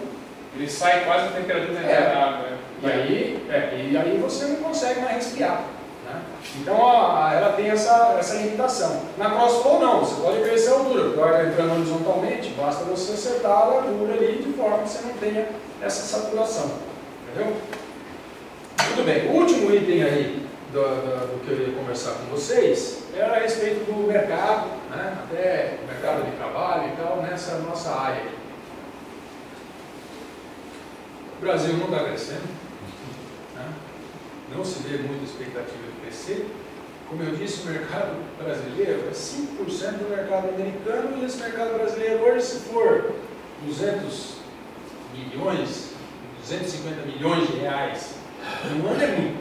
Ele sai quase a temperatura da entrada da água. E aí você não consegue mais resfriar. Né? Então ela tem essa limitação. Na crossflow não, você pode crescer a altura, porque o ar está entrando horizontalmente, basta você acertar a largura ali de forma que você não tenha essa saturação. Entendeu? Muito bem, o último item aí do que eu ia conversar com vocês era a respeito do mercado, né? Até o mercado de trabalho e tal, nessa nossa área. O Brasil não está crescendo, né? Não se vê muita expectativa de crescer. Como eu disse, o mercado brasileiro é 5% do mercado americano, e esse mercado brasileiro hoje, se for 200 milhões, 250 milhões de reais, no ano é muito.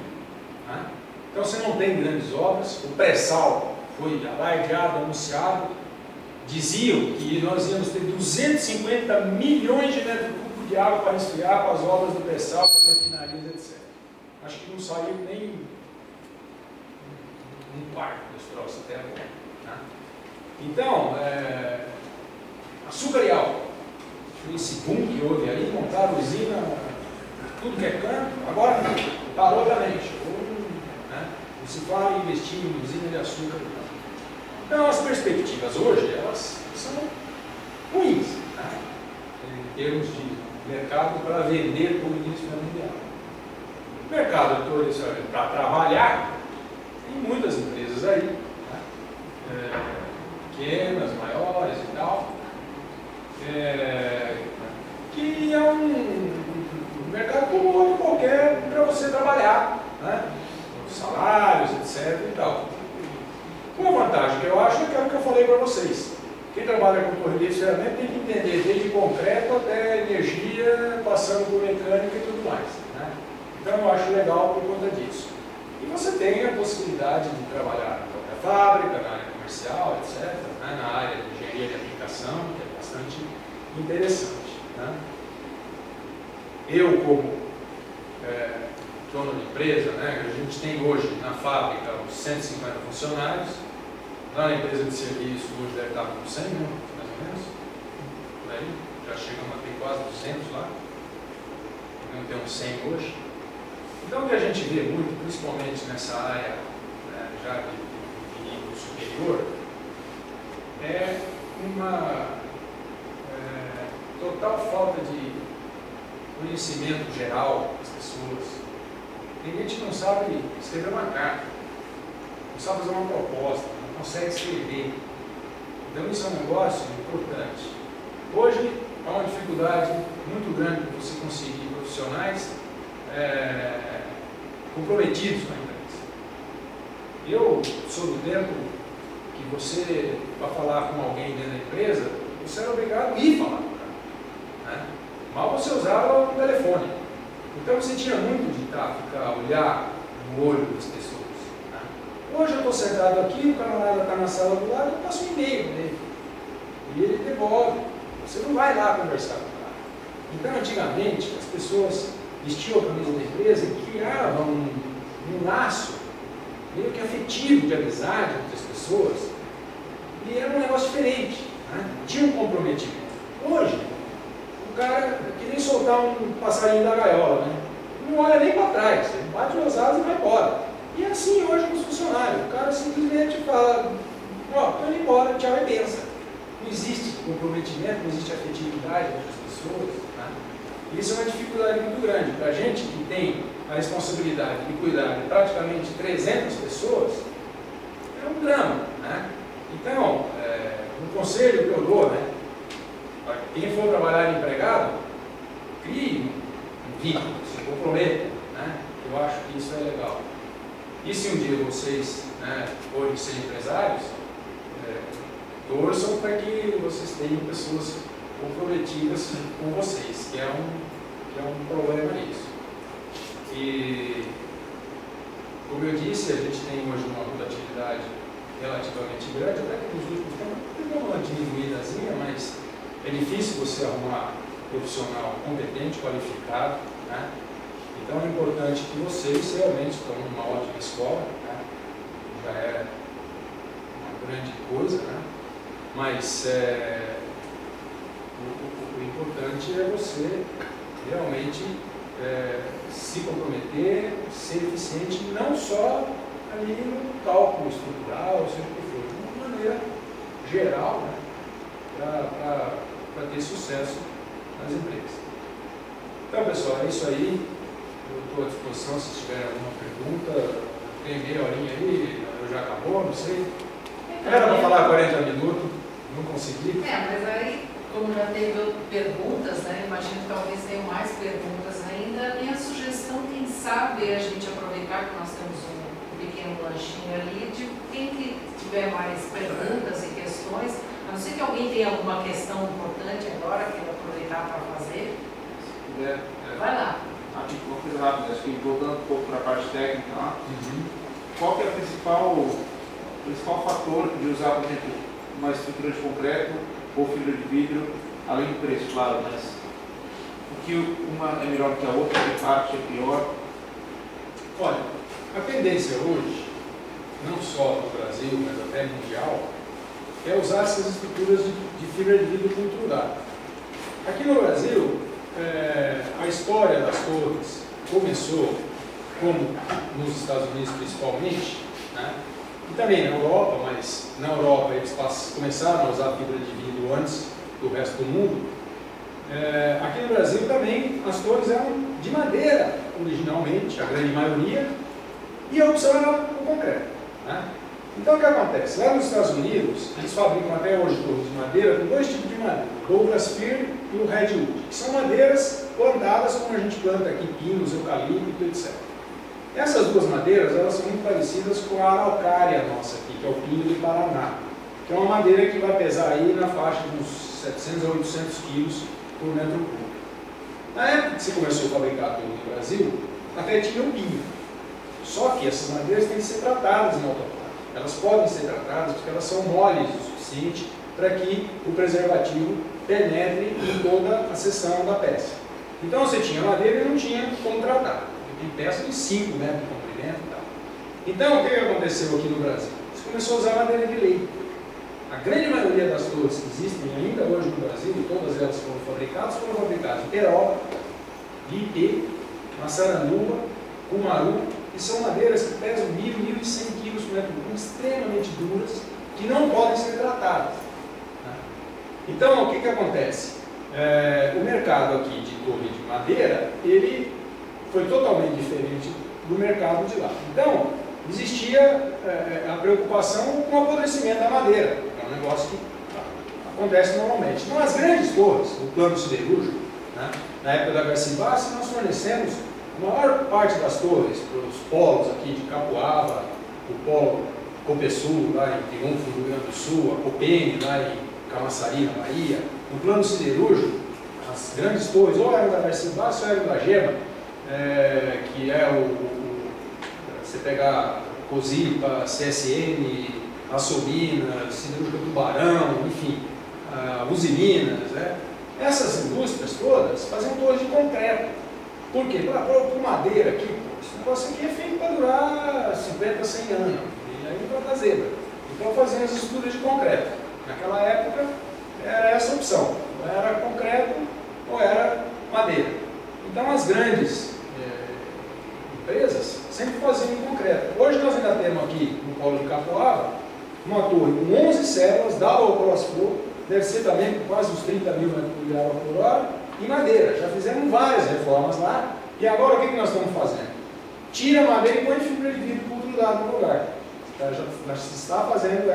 Né? Então você não tem grandes obras. O pré-sal foi alardeado, anunciado. Diziam que nós íamos ter 250 milhões de metros cúbicos de água para esfriar com as obras do pré-sal, com as refinarias, etc. Acho que não saiu nem um quarto desse troço até agora. Né? Então, açúcar e álcool. Esse boom que houve aí, montaram usina, tudo que é canto, agora parou também, chegou, né? Não se fala em investir em usina de açúcar. Então as perspectivas hoje, elas são ruins, né? Em termos de mercado para vender para o indústria mundial. O mercado para trabalhar, tem muitas empresas aí, né? Pequenas, maiores e tal, que é um mercado como outro qualquer para você trabalhar, né? Salários, etc. e tal. Uma vantagem que eu acho é aquilo que eu falei para vocês. Quem trabalha com torre de ferramenta tem que entender desde concreto até energia, passando por mecânica e tudo mais. Né? Então eu acho legal por conta disso. E você tem a possibilidade de trabalhar na própria fábrica, na área comercial, etc., né? Na área de engenharia de aplicação, que é bastante interessante. Né? Eu, como dono de empresa, né, a gente tem hoje na fábrica uns 150 funcionários, lá na empresa de serviço hoje deve estar com 100, né, mais ou menos, por aí, já chegamos a ter quase 200 lá, não tem uns 100 hoje. Então o que a gente vê muito, principalmente nessa área, né, já de nível superior, é uma total falta de conhecimento geral das pessoas. Tem gente que não sabe escrever uma carta, não sabe fazer uma proposta, não consegue escrever. Então isso é um negócio importante. Hoje há uma dificuldade muito grande para você conseguir profissionais comprometidos com a empresa. Eu sou do tempo que você, para falar com alguém dentro da empresa, você era obrigado a ir falar com o cara. Né? Mal você usava o telefone. Então você tinha muito de ficar olhar no olho das pessoas. Né? Hoje eu estou sentado aqui, o camarada está na sala do lado, eu passo um e-mail nele. E ele devolve. Você não vai lá conversar com o cara. Então antigamente as pessoas vestiam a camisa da empresa e criavam um laço meio que afetivo de amizade entre as pessoas. E era um negócio diferente. Né? Tinha um comprometimento. Hoje, o cara que nem soltar um passarinho da gaiola, né? Não olha nem para trás, ele bate os asas e vai embora. E é assim hoje com os funcionários. O cara simplesmente fala, ó, estou indo embora, tchau e benção. Não existe comprometimento, não existe afetividade entre as pessoas. Né? Isso é uma dificuldade muito grande. Para a gente que tem a responsabilidade de cuidar de praticamente 300 pessoas, é um drama. Né? Então, um conselho que eu dou, né? Para quem for trabalhar de empregado, crie um vínculo, se comprometa, né? Eu acho que isso é legal. E se um dia vocês, né, forem ser empresários, torçam para que vocês tenham pessoas comprometidas com vocês, que é um problema nisso. E, como eu disse, a gente tem hoje uma rotatividade relativamente grande, até que nos últimos tempos teve uma diminuídazinha, mas é difícil você arrumar profissional competente, qualificado, né? Então é importante que vocês realmente estão numa ótima escola, né? Já é uma grande coisa, né? Mas o importante é você realmente se comprometer, ser eficiente, não só ali no cálculo estrutural, seja o que for, de uma maneira geral, né? Para ter sucesso nas empresas. Então, pessoal, é isso aí. Eu estou à disposição se tiver alguma pergunta. Tem meia horinha aí, já acabou, não sei. Era para falar 40 minutos, não consegui. Mas aí, como já teve perguntas, né? Imagino que talvez tenham mais perguntas ainda. A minha sugestão, quem sabe, é a gente aproveitar que nós temos um pequeno lanchinho ali, de quem que tiver mais perguntas e questões. A não ser que alguém tenha alguma questão importante agora, queira aproveitar para fazer. Vai lá. Uma coisa rápida, acho que voltando um pouco para a parte técnica lá, qual que é o principal fator de usar, por exemplo, uma estrutura de concreto ou fibra de vidro, além do preço, claro, mas o que uma é melhor que a outra, que parte é pior? Olha, a tendência hoje, não só no Brasil, mas até mundial, é usar essas estruturas de fibra de vidro culturada. Aqui no Brasil, a história das torres começou, como nos Estados Unidos principalmente, né? E também na Europa, mas na Europa eles começaram a usar fibra de vidro antes do resto do mundo. Aqui no Brasil também as torres eram de madeira originalmente, a grande maioria, e a opção era o concreto, né? Então o que acontece? Lá nos Estados Unidos, eles fabricam até hoje torres de madeira com dois tipos de madeira, o Douglas Fir e o Redwood, que são madeiras plantadas como a gente planta aqui, pinos, eucalipto, etc. Essas duas madeiras, elas são muito parecidas com a araucária nossa aqui, que é o pino do Paraná, que é uma madeira que vai pesar aí na faixa de uns 700 a 800 quilos por metro cúbico. Na época que se começou a fabricar torre no Brasil, até tinha o pinho. Só que essas madeiras têm que ser tratadas em autoclave. Elas podem ser tratadas porque elas são moles o suficiente para que o preservativo penetre em toda a seção da peça. Então você tinha madeira e não tinha como tratar. Tem peça de 5 metros de comprimento e tal. Então o que aconteceu aqui no Brasil? Você começou a usar madeira de lei. A grande maioria das torres que existem ainda hoje no Brasil, e todas elas foram fabricadas em peroba, de ipê, maçaranduba, cumaru, que são madeiras que pesam 1.000, 1.100 quilos por metro cúbico, extremamente duras, que não podem ser tratadas. Então, o que acontece? O mercado aqui de torre de madeira, ele foi totalmente diferente do mercado de lá. Então, existia a preocupação com o apodrecimento da madeira, que é um negócio que acontece normalmente. Então, as grandes torres, o plano siderúrgico, né, na época da Garcibas, nós fornecemos a maior parte das torres para os polos aqui de Capoava, o polo Copesul, lá em Triunfo, no Rio Grande do Sul, a Copene, lá em Camaçari, na Bahia. No plano siderúrgico, as grandes torres, ou eram da Garcibas ou eram da Gema, que é você pegar Cosipa, CSN, Açominas, Siderúrgica Tubarão, enfim, Usiminas, né? Essas indústrias todas faziam torres de concreto. Por quê? Por madeira aqui, esse negócio aqui é feito para durar 50, 100 anos, e aí vai dar zebra. Então faziam as estruturas de concreto. Naquela época era essa a opção, ou era concreto ou era madeira. Então as grandes empresas sempre faziam em concreto. Hoje nós ainda temos aqui no polo de Capoava uma torre com 11 células, dava ao cross-flow, deve ser também com quase uns 30 mil metros de água por hora, em madeira. Já fizemos várias reformas lá, e agora o que nós estamos fazendo? Tira a madeira e põe fibra de vidro culturada no lugar. Já se está fazendo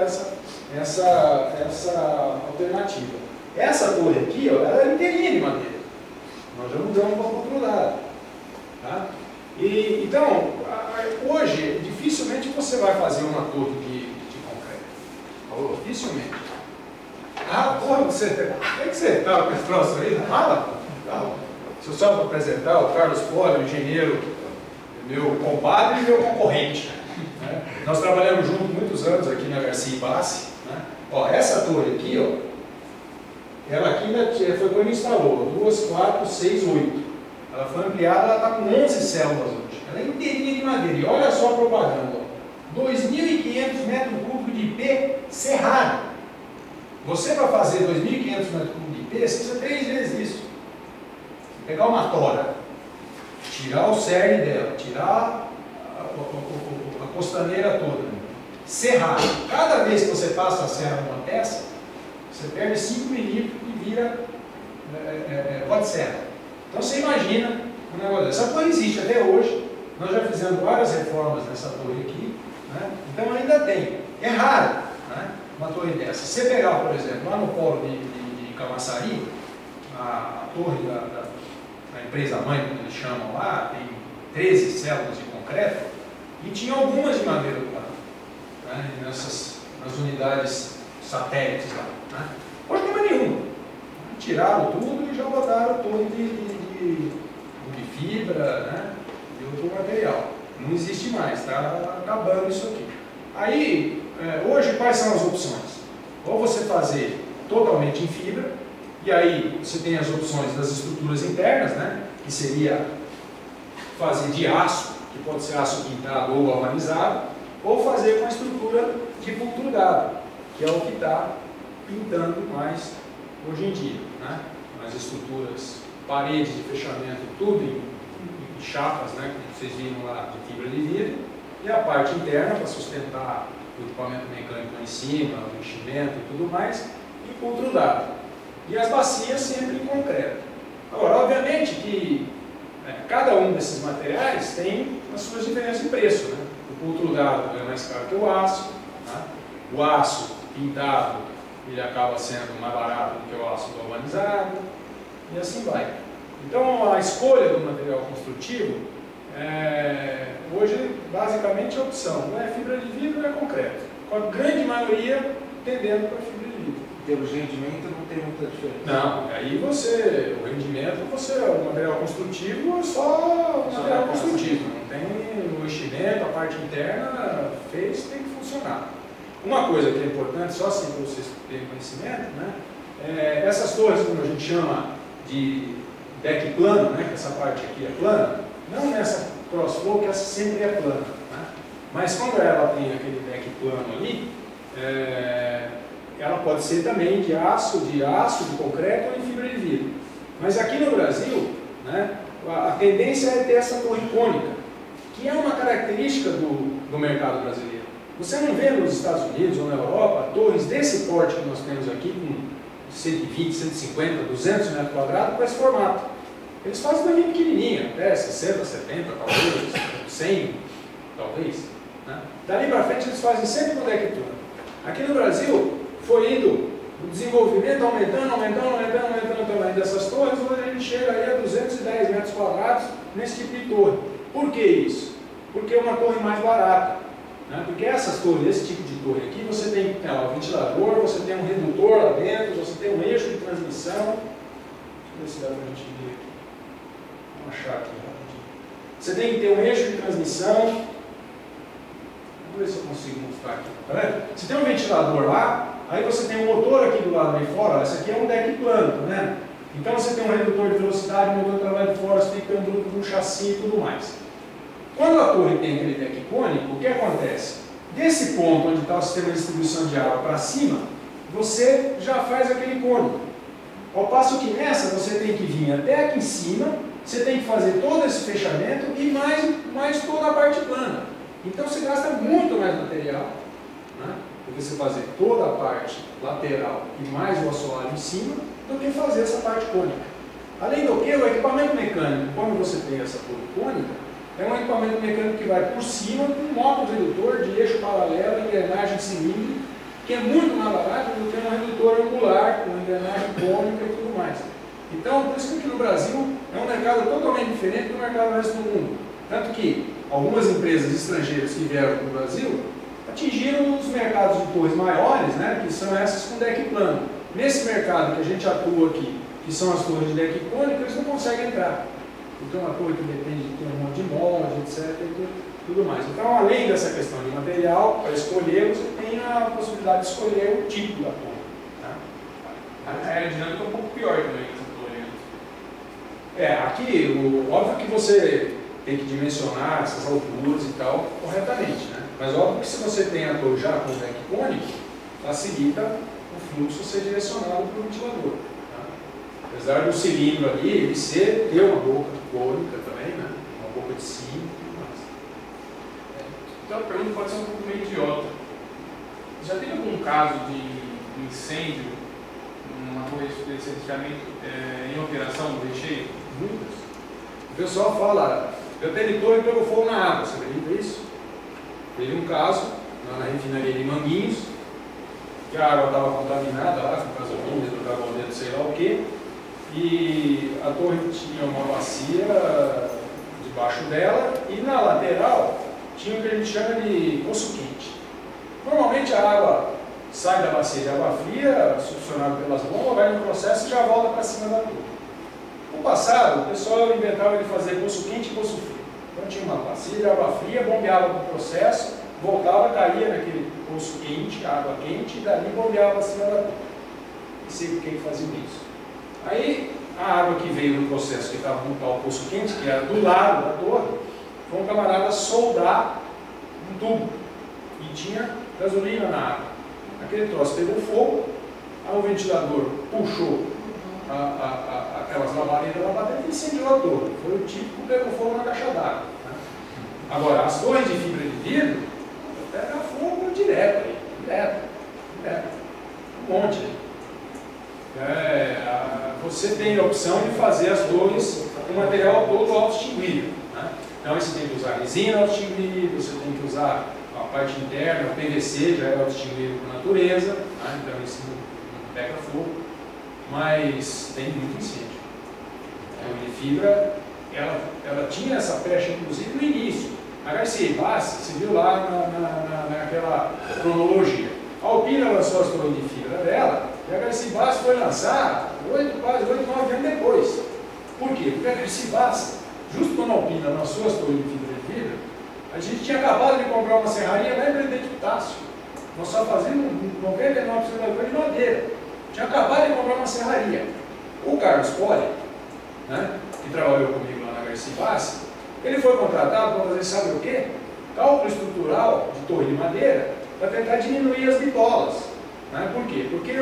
essa alternativa. Essa torre aqui, ó, ela é inteirinha de madeira. Nós já mudamos para o outro lado. Tá? Então, hoje, dificilmente você vai fazer uma torre de concreto. Dificilmente. Porra, você está com esse troço aí? Fala. Se eu só para apresentar o Carlos Poli, o engenheiro, meu compadre e meu concorrente. Né? Nós trabalhamos juntos muitos anos aqui na Garcia e Bassi. Né? Ó, essa torre aqui, ó, ela aqui ainda foi quando instalou, 2, 4, 6, 8. Ela foi ampliada, ela está com 11 células hoje. Ela é inteirinha de madeira. E olha só a propaganda, ó. 2.500 metros cúbicos de IP serrado. Você, para fazer 2.500 metros cúbicos de IP, você precisa 3 vezes isso. Pegar uma tora, tirar o cerne dela, tirar a costaneira toda, serrar. Cada vez que você passa a serra numa peça, você perde 5 milímetros e vira pó de serra. Então você imagina um negócio desse. Essa torre existe até hoje. Nós já fizemos várias reformas nessa torre aqui. Né? Então ainda tem. É raro, né? Uma torre dessa. Se você pegar, por exemplo, lá no polo de Camaçari, a torre da empresa mãe, como eles chamam lá, tem 13 células de concreto e tinha algumas de madeira do lado, né? Nas unidades satélites lá. Né? Hoje não tem mais nenhuma. Tiraram tudo e já botaram torre de fibra, né? E outro material. Não existe mais, está acabando isso aqui. Aí, hoje, quais são as opções? Ou você fazer totalmente em fibra, e aí você tem as opções das estruturas internas, né? Que seria fazer de aço, que pode ser aço pintado ou galvanizado, ou fazer com a estrutura de pultrudado, que é o que está pintando mais hoje em dia, né? As estruturas, paredes de fechamento, tudo em chapas, né? Como vocês viram lá, de fibra de vidro, e a parte interna para sustentar o equipamento mecânico lá em cima, o enchimento e tudo mais, e pultrudado. E as bacias sempre em concreto. Agora, obviamente que cada um desses materiais tem as suas diferenças de preço, né? O pultrudado é mais caro que o aço, né? O aço pintado ele acaba sendo mais barato do que o aço galvanizado, e assim vai. Então, a escolha do material construtivo, hoje, basicamente, a opção não é fibra de vidro, é concreto. Com a grande maioria tendendo para fibra de vidro. Em termos de rendimento, não tem muita diferença. Não, aí o rendimento, o material construtivo é só o material construtivo. Não tem o enchimento, a parte interna, tem que funcionar. Uma coisa que é importante, só assim para vocês terem conhecimento, né? Essas torres, como a gente chama de deck plano, né? Que essa parte aqui é plana, não nessa crossflow, que essa sempre é plana, né? Mas quando ela tem aquele deck plano ali, ela pode ser também de aço, de concreto ou de fibra de vidro. Mas aqui no Brasil, né, a tendência é ter essa torre cônica, que é uma característica do mercado brasileiro. Você não vê nos Estados Unidos ou na Europa torres desse porte que nós temos aqui, com 120, 150, 200 metros quadrados, com esse formato. Eles fazem torre pequenininha, até 60, 70, talvez, 100, talvez. Né? Dali para frente eles fazem sempre com deck plano. Aqui no Brasil, foi indo o desenvolvimento aumentando o tamanho dessas torres, hoje a gente chega aí a 210 metros quadrados nesse tipo de torre. Por que isso? Porque é uma torre mais barata. Né? Porque essas torres, esse tipo de torre aqui, você tem um ventilador, você tem um redutor lá dentro, você tem um eixo de transmissão. Deixa eu ver se dá para a gente ver aqui. Vamos achar aqui rapidinho. Você tem que ter um eixo de transmissão. Vamos ver se eu consigo mostrar aqui. Tá vendo? Você tem um ventilador lá, aí você tem um motor aqui do lado de fora. Esse aqui é um deck plano, tá vendo? Então você tem um redutor de velocidade, um motor que trabalha de fora, você tem que ter um chassi e tudo mais. Quando a torre tem aquele deck cônico, o que acontece? Desse ponto onde está o sistema de distribuição de água para cima, você já faz aquele cônico. Ao passo que nessa você tem que vir até aqui em cima, você tem que fazer todo esse fechamento e mais toda a parte plana. Então você gasta muito mais material, né, do que você fazer toda a parte lateral e mais o assoalho em cima, do que fazer essa parte cônica. Além do que, o equipamento mecânico, quando você tem essa torre cônica, é um equipamento mecânico que vai por cima com um módulo redutor de eixo paralelo, engrenagem cilíndrica, que é muito mais barato do que um redutor angular, com engrenagem cônica e tudo mais. Então, por isso que aqui no Brasil é um mercado totalmente diferente do mercado do resto do mundo. Tanto que algumas empresas estrangeiras que vieram para o Brasil atingiram os mercados de torres maiores, né, que são essas com deck plano. Nesse mercado que a gente atua aqui, que são as torres de deck cônico, eles não conseguem entrar. Então, uma torre que depende de ter um monte de molde, etc. e tudo mais. Então, além dessa questão de material, para escolher, você tem a possibilidade de escolher o tipo da torre. Tá? A aerodinâmica é um pouco pior também que essa torre. Aqui, óbvio que você tem que dimensionar essas alturas e tal corretamente, né? Mas óbvio que se você tem a torre já com deck cônico, facilita o fluxo ser direcionado para o ventilador. Tá? Apesar do cilindro ali, ele ter uma boca cônica também, né? Uma boca de cima. Então a pergunta pode ser um pouco meio idiota. Já teve algum caso de incêndio numa torre de certificamento em operação do recheio? Muitas. O pessoal fala, eu tenho torre e pegou fogo na água, você acredita isso? Teve um caso na refinaria de Manguinhos, que a água estava contaminada lá, com gasolina, dentro do carboneto, sei lá o quê, e a torre tinha uma bacia debaixo dela e na lateral tinha o que a gente chama de poço quente. Normalmente a água sai da bacia de água fria, succionada pelas bombas, vai no processo e já volta para cima da torre. No passado, o pessoal inventava de fazer poço quente e poço frio. Então tinha uma bacia de água fria, bombeava para o processo, voltava, caía naquele poço quente, água quente, e dali bombeava para cima da torre. Não sei por que faziam isso. Aí a água que veio no processo, que estava no tal poço quente, que era do lado da torre, foi um camarada soldar um tubo e tinha gasolina na água. Aquele troço pegou fogo, aí o ventilador puxou aquelas labaredas lá para dentro e incendiou a torre. Foi o típico pegou fogo na caixa d'água. Né? Agora, as torres de fibra de vidro pega fogo direto aí, direto. Um monte aí. Você tem a opção de fazer as torres com material todo auto-extinguível. Né? Então você tem que usar resina auto-extinguível, você tem que usar a parte interna, o PVC já é auto-extinguível por natureza, né? Então isso não pega fogo, mas tem muito incêndio. A torre de fibra, ela tinha essa pecha inclusive no início. A Garcia e Bassi, você viu lá naquela cronologia. A Alpina lançou as torres de fibra dela, e a Garcia e Bassi foi lançar quase 8, 9 anos depois. Por quê? Porque a Garcia e Bassi, justo quando a Alpina lançou as torres de fibra, a gente tinha acabado de comprar uma serraria lá em Presidente Epitácio. Nós só fazíamos 99% da coisa de madeira. Tinha acabado de comprar uma serraria. O Carlos Poli, né, que trabalhou comigo lá na Garcia e Bassi, ele foi contratado para fazer, sabe o quê? Cálculo estrutural de torre de madeira para tentar diminuir as bitolas. Né? Por quê? Porque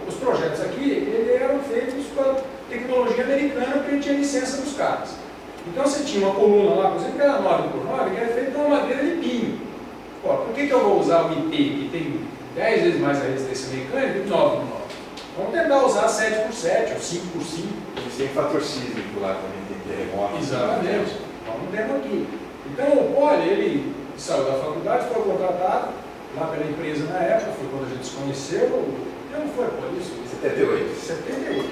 os projetos aqui eles eram feitos com a tecnologia americana, porque ele tinha licença dos caras. Então você tinha uma coluna lá, por exemplo, que era 9x9, que era feita com uma madeira de pinho. Pô, por que eu vou usar o IP, que tem 10 vezes mais a resistência mecânica, do 9x9? Vamos tentar usar 7x7 ou 5x5. Eles têm fator sísmico lá também, tem terremoto. Exatamente. Vamos ter aqui. Então o Poli, ele saiu da faculdade, foi contratado lá pela empresa na época, foi quando a gente se conheceu. Não foi, Poli, isso? 78.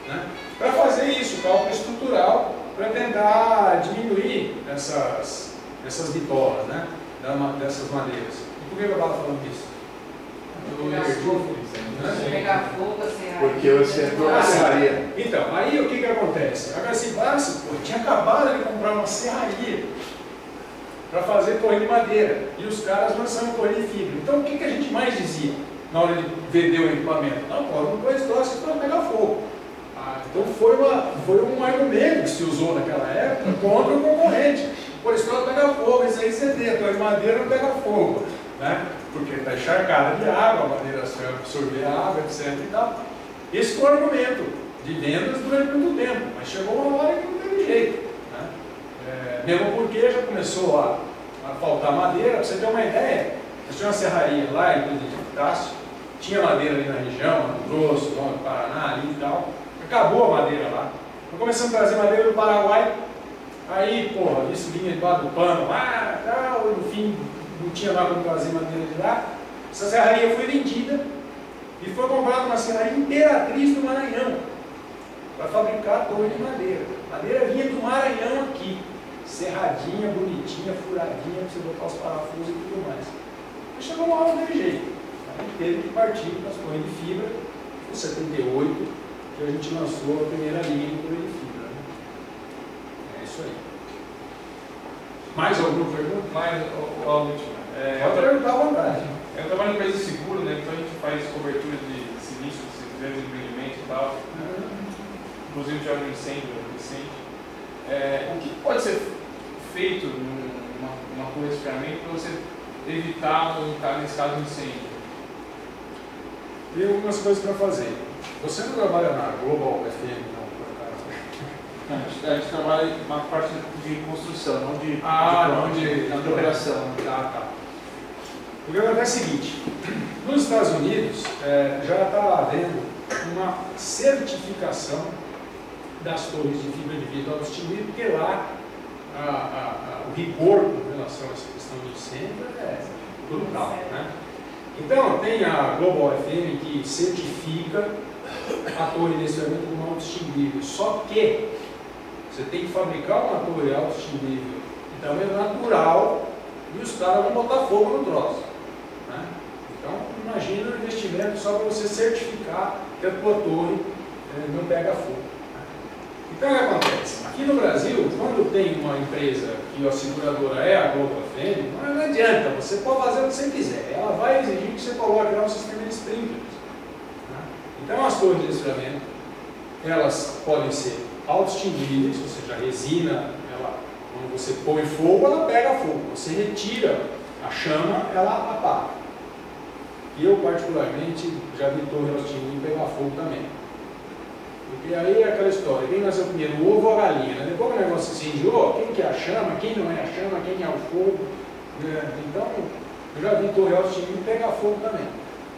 Né? Para fazer isso, cálculo estrutural, para tentar diminuir essas bitolas, né? Dessas madeiras. E por que eu estava falando disso? Pegar fogo, assim. Porque você entrou na serraria. Então, aí o que acontece? A Garcia Bassi tinha acabado de comprar uma serraria para fazer torre de madeira e os caras lançando torre de fibra. Então o que a gente mais dizia na hora de vender o equipamento? Não, pô, não pôs troço para pegar fogo. Então foi um argumento que se usou naquela época contra o concorrente. Pô, esse troço pega fogo, isso aí você vê, a torre de madeira não pega fogo. Né? Porque está encharcada de água, a madeira absorver a água, etc. E tal. Esse foi o argumento de vendas durante muito tempo, mas chegou uma hora que não teve jeito. Né? Mesmo porque já começou a faltar madeira. Para você ter uma ideia, eu tinha uma serraria lá em Presidente Epitácio, tinha madeira ali na região, no Grosso, no Paraná ali e tal. Acabou a madeira lá. Nós começamos a trazer madeira do Paraguai, aí, porra, isso vinha debaixo do pano, tal, e no fim não tinha lá como trazer madeira de lá. Essa serraria foi vendida e foi comprada uma serraria Imperatriz do Maranhão para fabricar torre de madeira. A madeira vinha do Maranhão aqui, serradinha, bonitinha, furadinha, para você botar os parafusos e tudo mais. Mas chegou uma hora de jeito. A gente teve que partir para as torres de fibra, em 78, que a gente lançou a primeira linha de torre de fibra. Né? É isso aí. Mais alguma pergunta? Mais a última. Pode perguntar à vontade. Eu trabalho em empresa de seguro, né? Então a gente faz cobertura de sinistros, grandes empreendimentos e tal. Inclusive já um incêndio recente. O que pode ser feito numa torre de esfriamento para você evitar, nesse caso, um incêndio? Tem algumas coisas para fazer. Você não trabalha na Global FM, não, por acaso? A gente trabalha na parte de construção, não de operação. Tá. O que acontece é o seguinte, nos Estados Unidos já está havendo uma certificação das torres de fibra de vidro alto-estilível, porque lá o rigor com relação a essa questão de incêndio é brutal, né? Então, tem a Global FM que certifica a torre de esfriamento como alto-estilível, só que você tem que fabricar uma torre alto-estilível de tamanho natural e os caras vão botar fogo no troço. Né? Então, imagina o investimento só para você certificar que a tua torre não pega fogo. Então, o que acontece? Aqui no Brasil, quando tem uma empresa que a seguradora é a Global FM, não adianta, você pode fazer o que você quiser. Ela vai exigir que você coloque lá um sistema de sprinklers. Né? Então, as torres de esfriamento, elas podem ser auto-extinguíveis, ou seja, a resina, quando você põe fogo, ela pega fogo. Você retira a chama, ela apaga. E eu, particularmente, já vi torre auto-extinguível pegar fogo também. Porque aí é aquela história, quem nasceu primeiro, o ovo ou a galinha? Né? Depois que o negócio se incendiou, quem que é a chama, quem não é a chama, quem é o fogo. Né? Então, eu já vi torre auto-extinguível pegar fogo também.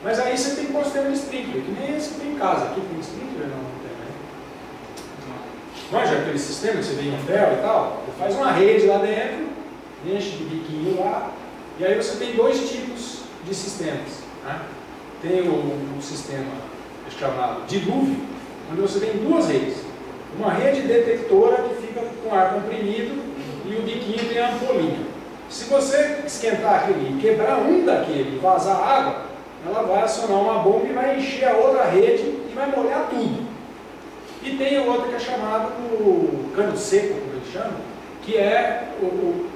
Mas aí você tem que pôr um sistema de sprinkler, que nem esse que tem em casa. Aqui tem sprinkler? Não tem, né? Manja aquele sistema que você vem em ferro e tal, você faz uma rede lá dentro, enche de biquinho lá, e aí você tem dois tipos de sistemas. Né? Tem o sistema chamado dilúvio, onde você tem duas redes. Uma rede detectora que fica com ar comprimido e o biquinho tem a ampolinha. Se você esquentar aquele e quebrar um daquele e vazar água, ela vai acionar uma bomba e vai encher a outra rede e vai molhar tudo. E tem o outro que é chamado cano seco, como eles chamam, que é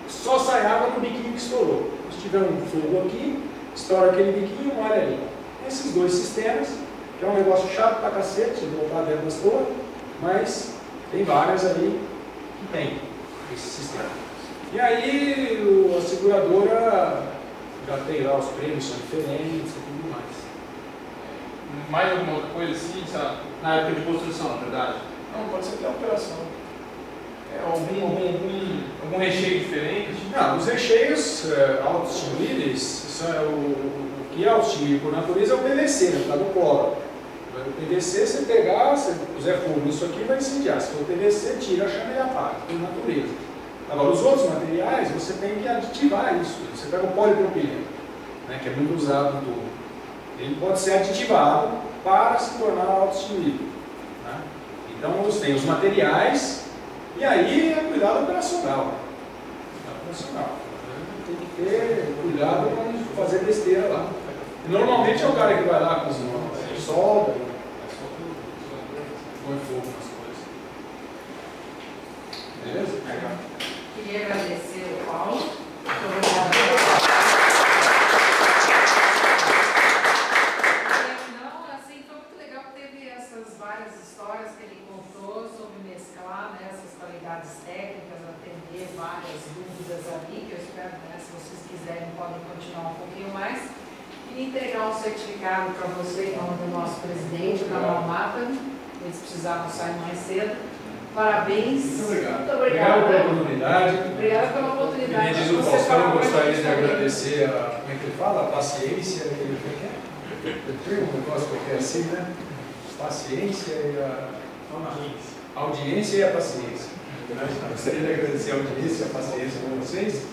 só sai água no biquinho que estourou. Se tiver um fogo aqui, estoura aquele biquinho e molha ali. Esses dois sistemas, que é um negócio chato pra cacete, voltar dentro das torres, mas tem várias aí que tem esse sistema. E aí a seguradora já tem lá, os prêmios são diferentes e tudo mais. Mais alguma outra coisa assim, sabe? Na época de construção, na verdade? Não, pode ser até operação. Algum recheio diferente? Não, os recheios auto-extinguíveis, o que é auto-extinguível por natureza é o PVC, né, por causa do cloro. O PVC, você pegar, se puser fogo nisso aqui, vai incendiar. Se for PVC, tira a chama e apaga, por natureza. Agora, os outros materiais, você tem que aditivar isso. Você pega o polipropileno, né, que é muito usado no tubo. Ele pode ser aditivado para se tornar auto-extinguível. Né? Então, tem os materiais, e aí é cuidado operacional. Tem que ter cuidado para não fazer besteira lá. E normalmente é o cara que vai lá com solda, põe fogo nas coisas. Beleza? Queria agradecer o Paulo. Muito obrigada. Não, assim, foi muito legal que teve essas várias histórias que ele contou sobre mesclar, né, essas qualidades técnicas, atender várias dúvidas ali, que eu espero, né, se vocês quiserem, podem continuar um pouquinho mais. E entregar um certificado para você, em nome do nosso presidente, da Malmata. Eles precisavam sair mais cedo. Parabéns. Muito obrigado. Muito obrigada. Obrigado pela oportunidade. Obrigada pela oportunidade. Me diz o Faustão, eu gostaria de agradecer como é que ele fala? A paciência e tem um negócio qualquer assim, né? Paciência e a audiência e a paciência. Eu gostaria de agradecer a audiência e a paciência com vocês.